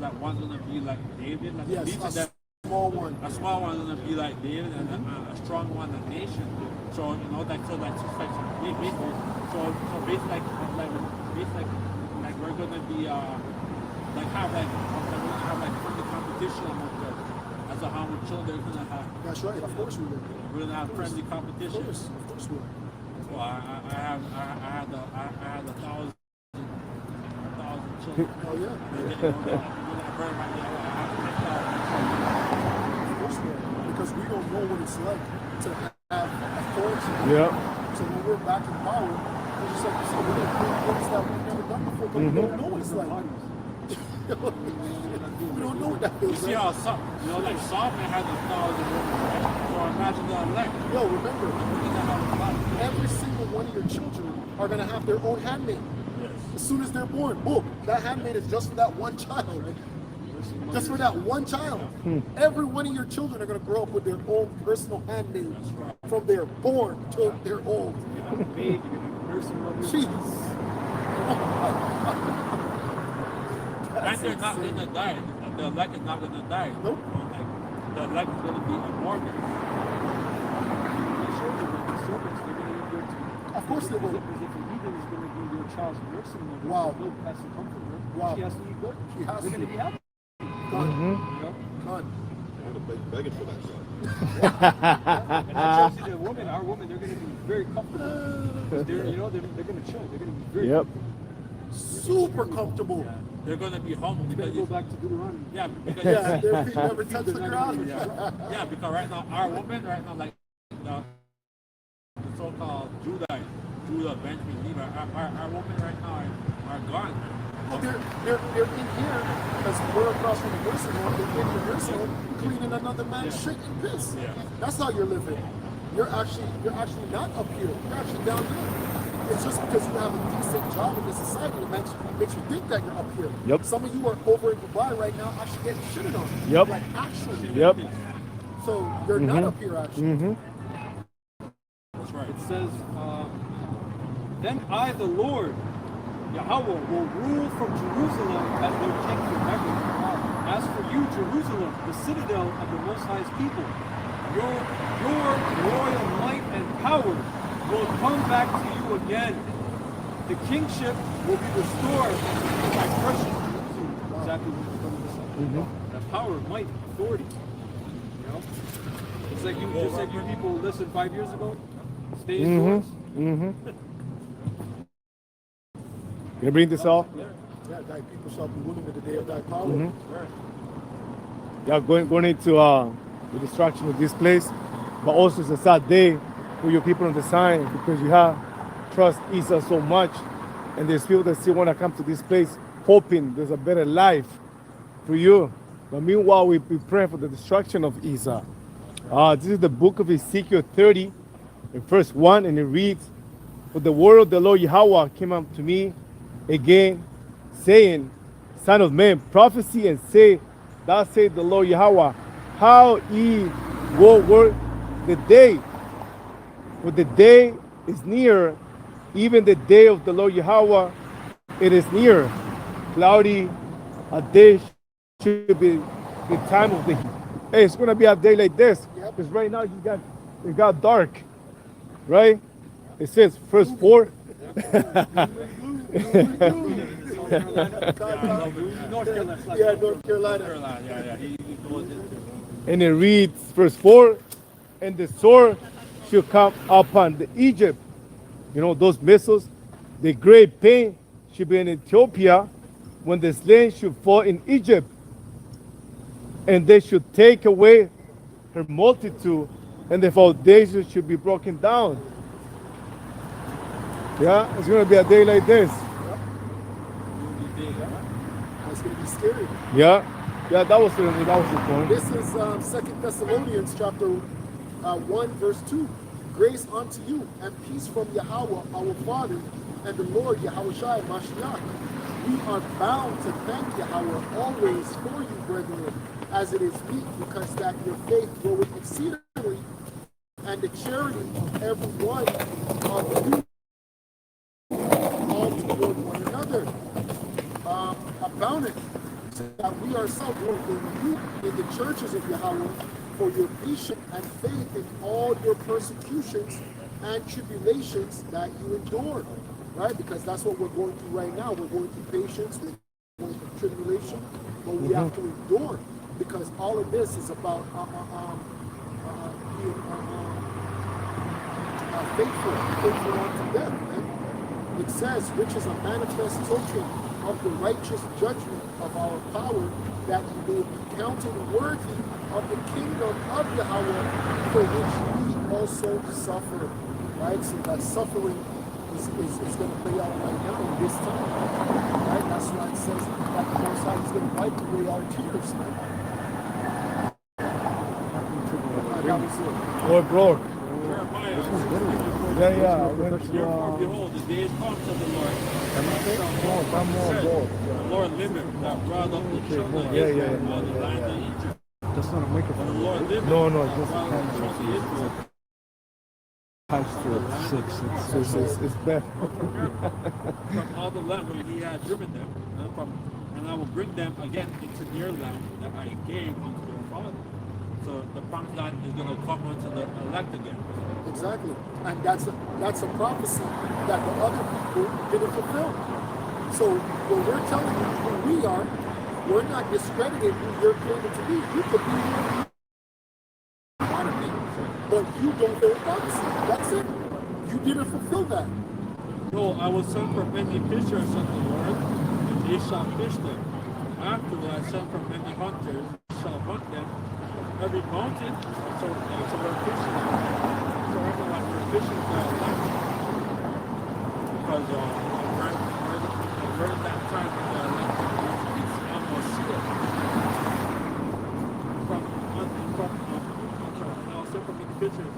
that one's gonna be like David. Like Yes, each of them, small one. a small one's gonna be like David, and a strong one, a nation. So so that's just like basically, so basically like we're gonna be have friendly competition among them as to how many children we're gonna have. That's right. Of course we will. We're gonna have friendly competition. Of course we will. So I had 1,000 children. Oh yeah. Of course we will. Because we don't know what it's like to have authority. Yeah. So when we're back in power, it's just like you said, we're gonna do things that we've never done before, but we don't know what it's like. We don't know what that feels You see like. how like Solomon had 1,000 women, right? So imagine the elect. Yo, remember, We're gonna have a lot. every single one of your children are gonna have their own handmaid. As soon as they're born, boom, that handmaid is just for that one child. Just for that one child. Every one of your children are gonna grow up with their own personal handmaid from they're born till they're old. babe, you're gonna be nursing mother. Jeez. And they're not gonna die. The elect is not gonna die. Nope. Like, the elect is gonna be immortal. Of course they will. Because if a heathen is going to be your child's nursing mother, Wow. he'll pass the comfort her. Wow. She has to eat good. She has They're to. going to be happy. Done. You know? Done. Begging for that son. And that shows you the women, our women, they're going to be very comfortable. They're going to chill. They're going to be very comfortable. Super comfortable. They're gonna be humble You better because go back to Deuteronomy. yeah, because Yeah, their feet never touch the They're not gonna ground. be- yeah, because right now our women right now like the so-called Judah, Benjamin, Levi, our women right now are gone. Well, they're in here because we're across from the nursing home. They're in the nursing home cleaning another man's shit and piss. Yeah. That's how you're living. You're actually not up here. You're actually down here. it's just because you have a decent job in this society that makes you think that you're up here. Yep. Some of you are over in Dubai right now actually getting shitted on. Yep. Like actually. Yep. So you're not up here actually. Mm-hmm. That's right. It says, then I, the Lord, Yahweh, will rule from Jerusalem as their king forever. As for you, Jerusalem, the citadel of the Most High's people, your royal might and power will come back to you again. The kingship will be restored by crushing Jerusalem. Exactly what the brother said. That power, might, authority. You know? It's like you just said you people listened 5 years ago. Stay indoors. Can you bring this off? Yeah, thy people shall be willing in the day of thy power. Yeah, going into the destruction of this place, but also it's a sad day for your people on the sign because you have trust Isa so much, and there's people that still want to come to this place hoping there's a better life for you. But meanwhile, we pray for the destruction of Isa. This is the book of Ezekiel 30, in verse 1, and it reads, "But the word of the Lord Yahweh came up to me again, saying, Son of man, prophesy and say, Thus saith the Lord Yahweh, how ye will work the day, for the day is near, even the day of the Lord Yahweh, it is near. Cloudy, a day should be the time of the heat." Hey, it's gonna be a day like this, because right now it got dark, right? It says verse 4. Yeah, North Carolina. Yeah. He goes into And it reads, verse 4, "And the sword shall come upon the Egypt." You know, those missiles, the great pain should be in Ethiopia when the slain should fall in Egypt. And they should take away her multitude, and the foundation should be broken down. Yeah, it's going to be a day like this. It's going to be scary. Yeah, that was the point. This is 2 Thessalonians chapter 1, verse 2. Grace unto you and peace from Yahweh, our Father, and the Lord Yahweh Shai Mashiach. We are bound to thank Yahweh always for you, brethren, as it is meet, because that your faith groweth exceedingly, and the charity of every one of you all toward one another aboundeth, so that we ourselves will renew in the churches of Yahweh for your patience and faith in all your persecutions and tribulations that you endure, right? Because that's what we're going through right now. We're going through patience, we're going through tribulation, but we have to endure, because all of this is about being faithful unto death. Man. It says, which is a manifest token of the righteous judgment of our power, that you may be counted worthy of the kingdom of Yahweh, for which we also suffer. Right? So that suffering is going to play out right now in this time. Right? That's why it says that the Most High is going to wipe away our tears. That was it. Lord broke. Jeremiah. Yeah. Therefore, behold, the days comes of the Lord. The Lord liveth, that brought up the children of Israel out of the land of Egypt. That's not a The microphone. Lord liveth, No, that just brought up the children of Israel. It's bad. From all the land where he had driven them, and I will bring them again into their land that I gave unto their fathers. So the promised land is going to come unto the elect again. Exactly. And that's a prophecy that the other people didn't fulfill. So when we're telling you who we are, we're not discrediting who you're claiming to be. You could be who you want to be, but you don't fulfill prophecy. That's it. You didn't fulfill that. No, I will send from many fishers, said the Lord, and they shall fish them. Afterward I send from many hunters, shall hunt them from every mountain, so we're fishing. So everyone, we're fishing for our life. Because during that time when the elect it's almost sealed. And I'll send from many fishers,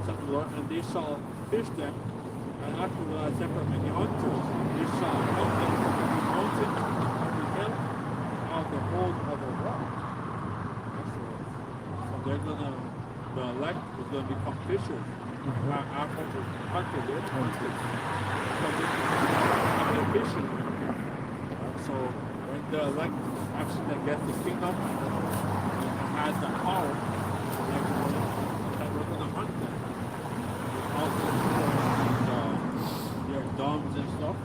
said the Lord, and they shall fish them and after will I separate many hunters. You shall help them from every mountain, every hill, on the whole of the rock. That's the word. So they're gonna, the elect is gonna become fishers. Our hunters, they're hunters. So they're fishing. So when the elect actually gets the kingdom and has the power, like we're gonna hunt them. All their doms and stuff.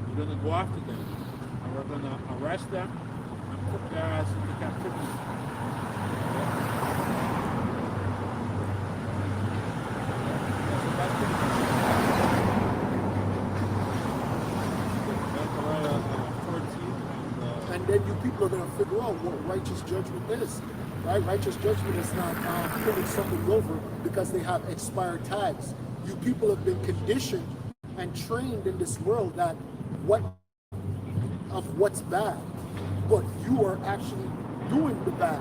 We're gonna go after them. And we're gonna arrest them and put their ass into captivity. And then you people are going to figure out what righteous judgment is. Right? Righteous judgment is not pulling somebody over because they have expired tags. You people have been conditioned and trained in this world that what's bad, but you are actually doing the bad.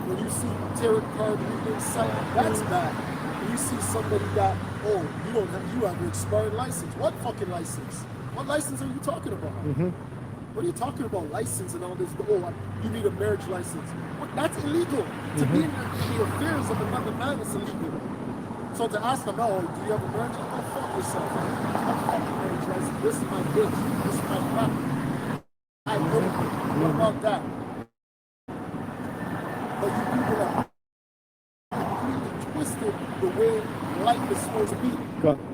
When you see tarot card reading site, that's bad. When you see somebody that, oh, you have an expired license. What fucking license? What license are you talking about? What are you talking about? License and all this? Oh, you need a marriage license. Well, that's illegal. To be in the affairs of another man is illegal. So to ask them, oh, do you have a marriage? Oh, fuck yourself. I'm fucking marriage license. This is my bitch. This is my property. I know it. What about that? But you people have completely twisted the way life is supposed to be.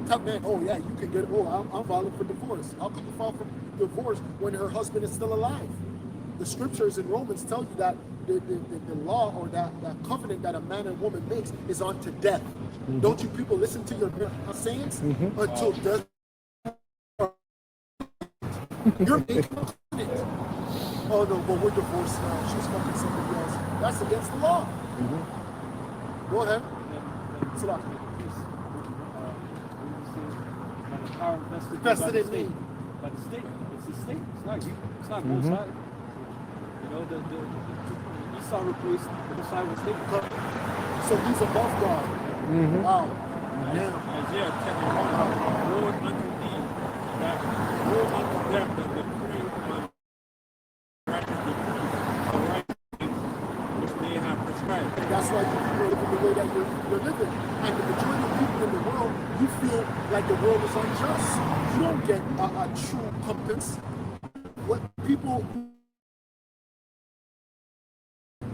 Tell man, oh yeah, you can get it. Oh, I'm filing for divorce. How can you file for divorce when her husband is still alive? The scriptures in Romans tell you that the law or that covenant that a man and woman makes is unto death. Don't you people listen to your sayings? Until death. You're making a covenant. Oh no, but we're divorced now. She's fucking somebody else. That's against the law. Go ahead. Salah. Power Invested in me. By the state. It's the state. It's not you. It's not both sides. You know, the Esau replaced the Messiah with state. So he's above God. Wow. Yeah. Isaiah 10:1. Woe unto thee, that woe unto them that decree on righteous decree of right things which they have prescribed. That's why you people live the way that you're living. And the majority of people in the world, you feel like the world is unjust. You don't get a true compass. What people...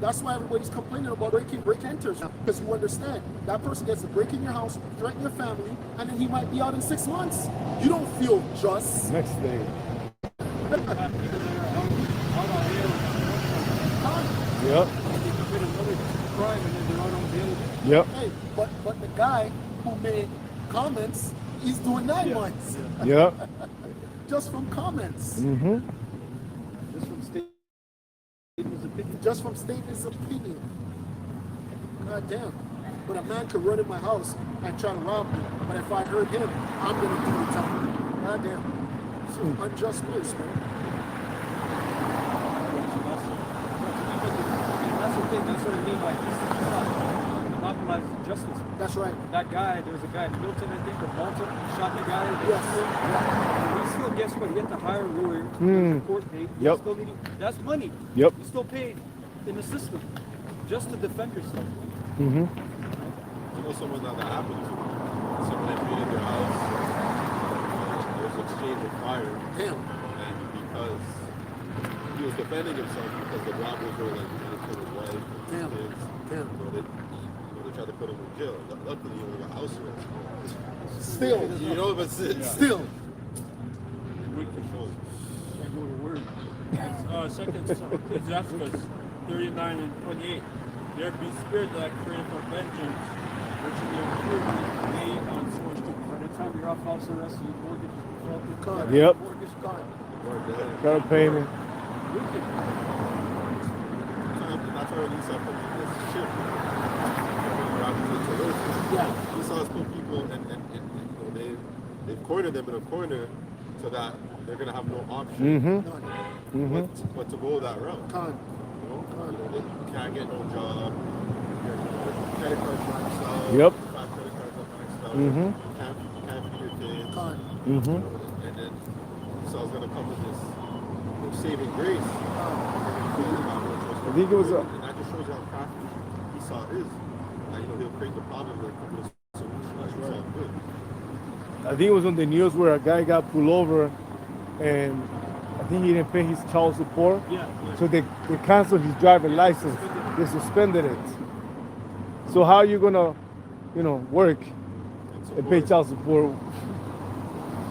That's why everybody's complaining about break-enters. Because you understand, that person gets to break in your house, threaten your family, and then he might be out in 6 months. You don't feel just. Next day. Yep. Crime and then they're not on bail. Yep. Hey, but the guy who made comments, he's doing 9 months. Yep. Just from comments. Just from stating his opinion. Just from stating his opinion. God damn. But a man could run in my house and try to rob me. But if I heard him, I'm going to do the time. God damn. It's an unjust place, man. That's the thing. That's what I mean by monopolizing justice. That's right. That guy, there was a guy in Milton, I think, or Malta, shot the guy. Yes. He still, guess what? He had to hire a lawyer, court paid. Yep. Still that's money. Yep. You still paid in the system just to defend yourself. I know someone that happened to. Someone had been in their house. There was exchange of fire. Damn. And because he was defending himself because the robbers were like trying to kill his wife and Damn. his kids. Damn. They tried to put him in jail. Luckily, he only got house arrest. Still. You know, but Still. Weak control. I go to word. Second Ecclesiastes 39 and 28. There be spirits that crave for vengeance, which in their purity lay on swords to By the time you're off house arrest, your mortgage is defaulted. Gone. Yep. Mortgage gone. Got a payment. That's why when Esau put this ship, Yeah. Esau's put people and they've cornered them in a corner so that they're gonna have no option but to go that route. Gone. They can't get no job. Credit cards maxed out. Yep. 5 credit cards are maxed out. You can't feed your kids. Gone. Mm-hmm. And then Esau's gonna come with this saving grace. I think it was and that just shows you how crafty Esau is. And he'll create the problem and come with a solution that Esau good. I think it was on the news where a guy got pulled over, and I think he didn't pay his child support. Yeah. So they canceled his driver's license. They suspended it. So how are you gonna, work and pay child support?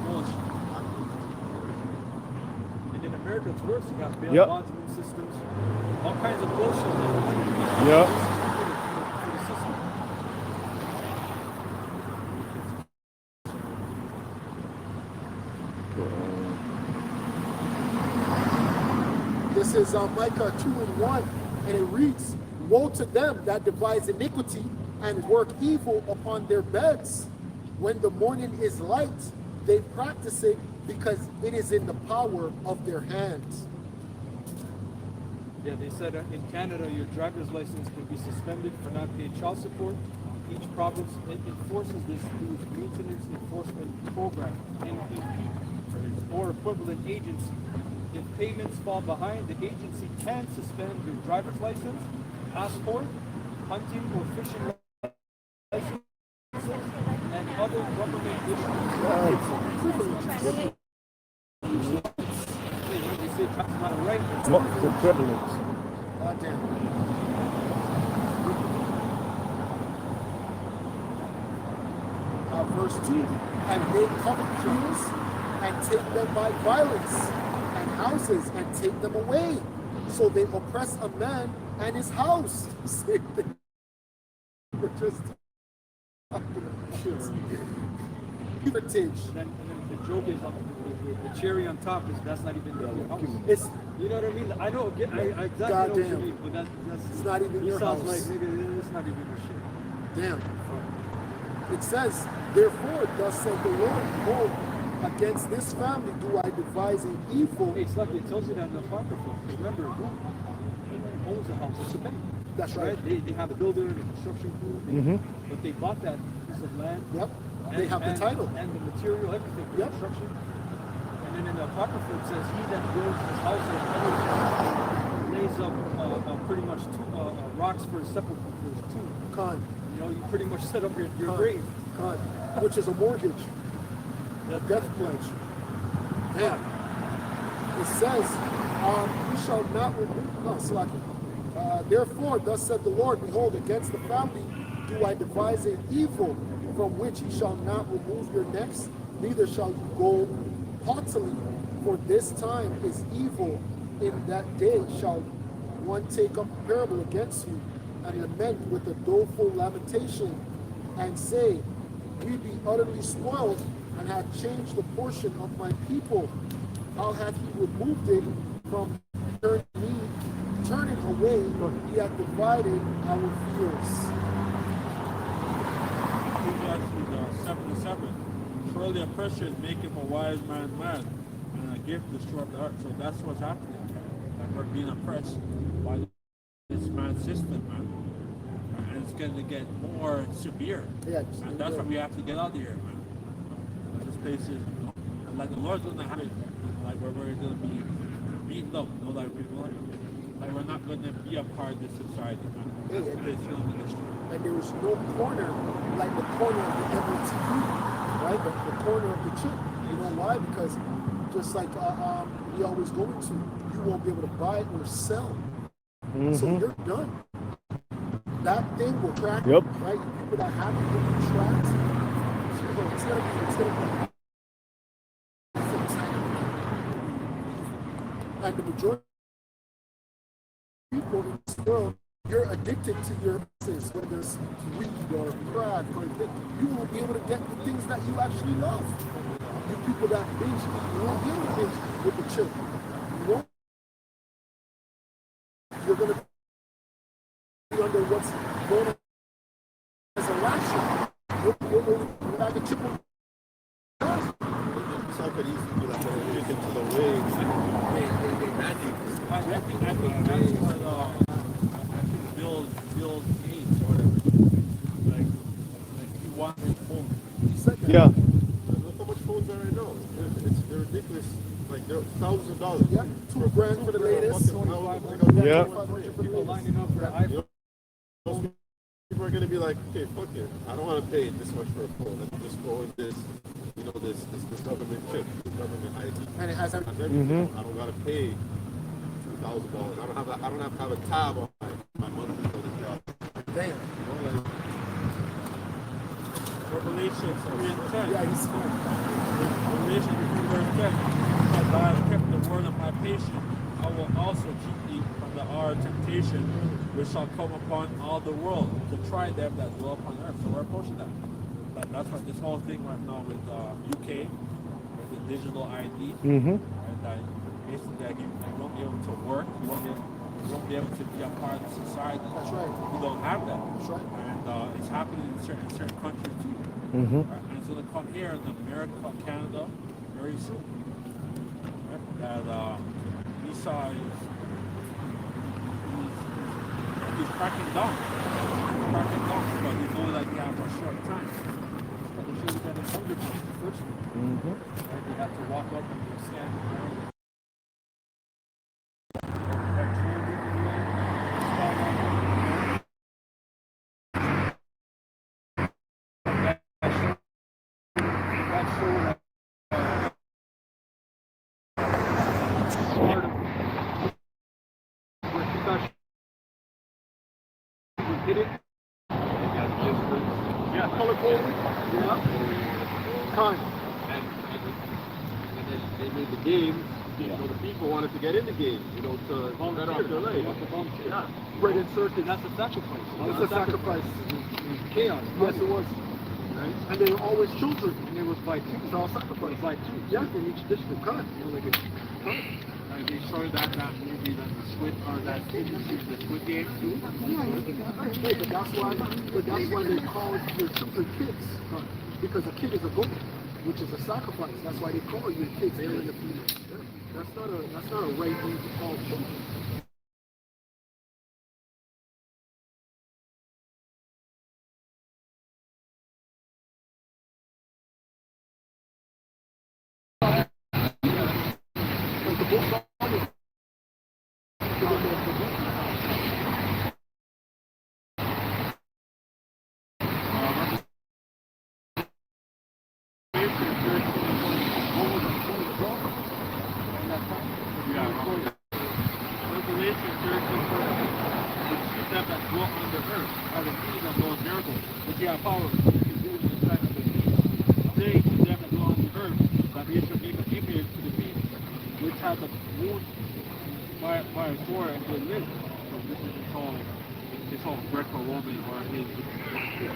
Bullshit. And in America, it's worse. You got bail Yep. bondsman systems, all kinds of bullshit. Yep. For the system. This is Micah 2:1, and it reads, "Woe to them that devise iniquity and work evil upon their beds. When the morning is light, they practice it because it is in the power of their hands." Yeah, they said in Canada, your driver's license can be suspended for not paying child support. Each province enforces this through its Maintenance Enforcement Program, NEP, or equivalent agency. If payments fall behind, the agency can suspend your driver's license, passport, hunting or fishing license, and other government issues. They say that's not a right. It's the privilege. God damn. Verse 2, "And they covet kings and take them by violence, and houses and take them away. So they oppress a man and his house." Same thing. We're just heritage. And then the joke is the cherry on top is that's not even your house. It's You know what I mean? I know. I exactly know what Goddamn. you mean, but that's It's not even it your sounds house. like nigga, it's not even your shit. damn. It says, "Therefore, thus said the Lord, behold, against this family do I devise an evil." Hey, it's lucky it tells you that in the Apocrypha. Remember, who owns the house? It's the bank. That's right. They have the builder, the construction crew, but they bought that piece of land. Yep. They have the title. and the material, everything for Yep. construction. And then in the Apocrypha it says, "He that builds his house and others lays up pretty much rocks for his sepulchre, for his tomb." Con, You know, you pretty much set up your con, grave. con, which is a mortgage, a death pledge. Damn. It says, "You shall not remove." No, slack it. "Therefore, thus said the Lord, behold, against the family do I devise an evil, from which ye shall not remove your necks, neither shall you go haughtily. For this time is evil. In that day shall one take up a parable against you, and lament with a doleful lamentation, and say, We be utterly spoiled, and have changed the portion of my people. How hath he removed it from turning away, he hath divided our fields." Ecclesiastes 7:7. "Surely oppression maketh a wise man mad, and a gift destroyeth the heart." So that's what's happening. Like we're being oppressed by this man system, man. And it's going to get more severe. Yeah, And that's why we have to get out of here, man. This place is, like the Lord's going to have it, like where we're going to be beaten up, like people like we're not going to be a part of this society, man. This place is going to be destroyed. And there is no corner like the corner of the MOTV, right? The corner of the chip. You know why? Because just like we always go into, you won't be able to buy or sell. So you're done. That thing will crack, Yep. right? People that have to get trapped, it's gonna be and the majority of people in this world, you're addicted to your business, whether it's weed or crack or anything. You won't be able to get the things that you actually love. You people that binge, you won't be able to binge with the chip. You won't. You're gonna be under what's known as a ration. You're not gonna chip on. Esau could easily be like a chicken to the wings. I think that's what Bill Gates or whatever. Like you want his phone. You said that. Yeah. Look how much phones are right now. $2,000 for the latest. Yeah. 2,500 for the People latest. lining up for the iPhone. Most people are gonna be like, okay, fuck it. I don't want to pay this much for a phone. Let me just go with this, you know, this government chip, this government ID. And it has Has everything. I don't gotta pay $2,000. I don't have to have a tab on my monthly for this job. damn. Revelation 3 and 10. Yeah, he's smart. Revelation 3 verse 10. As I have kept the word of my patience, I will also keep thee from the hour of temptation, which shall come upon all the world to try them that dwell upon earth. So we're approaching that. That's what this whole thing right now with UK, with the digital ID. Mm-hmm. And basically, like, you won't be able to work, you won't be able to be a part of society. That's right. You don't have that. That's right. And it's happening in certain countries too. Mm-hmm. Right? And it's going to come here in America, Canada, very soon. Right? That Esau he's cracking down. He's cracking down because he knows that he has a short time. But they should have done it 100 times the first one. Mm-hmm. Right? They have to walk up and do a scan. Hit it. Yeah, color coded. Yeah. Kind. And then they made the game. You know, the people wanted to get in the game. You know, to better off their life. Yeah. Right inserted. That's a sacrifice. It's a sacrifice. Chaos. Yes, it was. Right? And they were always children. And it was by two. It's all sacrifice. By two. Yeah. In each district. Kind. You know, like a, And they showed that movie, that the Squid, or that the Squid Game. Hey, but that's why they call your children kids. Because a kid is a goat, which is a sacrifice. That's why they call you kids. They're in the fetus. That's not a right thing to call children. Like the book Revelation 13:4. The sheep that dwell on the earth are the deeds of those miracles, which you have power to do in the sight of the beast. Say to them that dwell on the earth, that they should make an image to the beast, which has a wound by a sword and will live. So this is his whole Greco-Roman, or his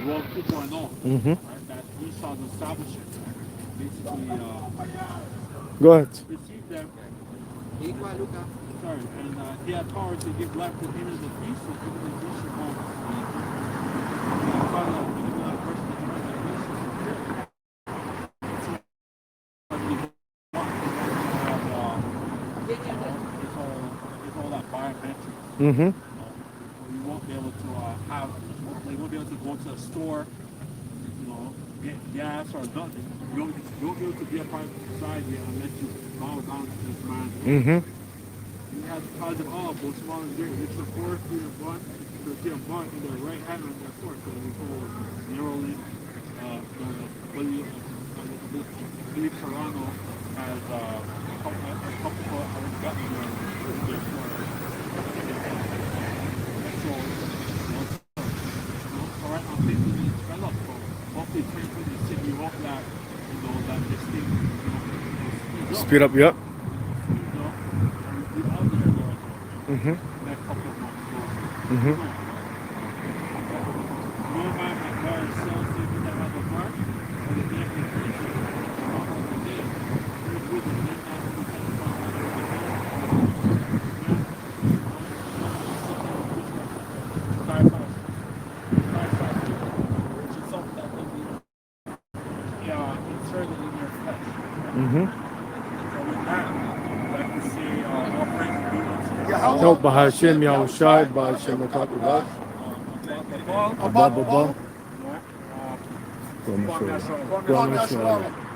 Rome 2.0, Mm-hmm. right, that Esau's establishing. Basically, Go ahead. receive them. Sorry, and he had power to give life to any of the beasts, and even the beasts should go eat. He had power to give that person to turn the beasts into spirit. But he it's all that biometrics. Mm-hmm. You won't be able to you won't be able to go to a store, get gas or nothing. You won't be able to be a part of society unless you bow down to this man. Mm-hmm. You have to cause them all, both small and great, rich and poor, free and bond, to see a mark in their right hand and their foot. So we call narrowly, Philippe Serrano has a couple of gotten their so right now, things will be developed. So hopefully, 2026, we hope that, that this thing, Speed up, yeah. Mm-hmm. Mm-hmm. Mm-hmm. No, Bahashem Yahushai, Bahashem Makakubash, Abba Baba, Kwame Shwara.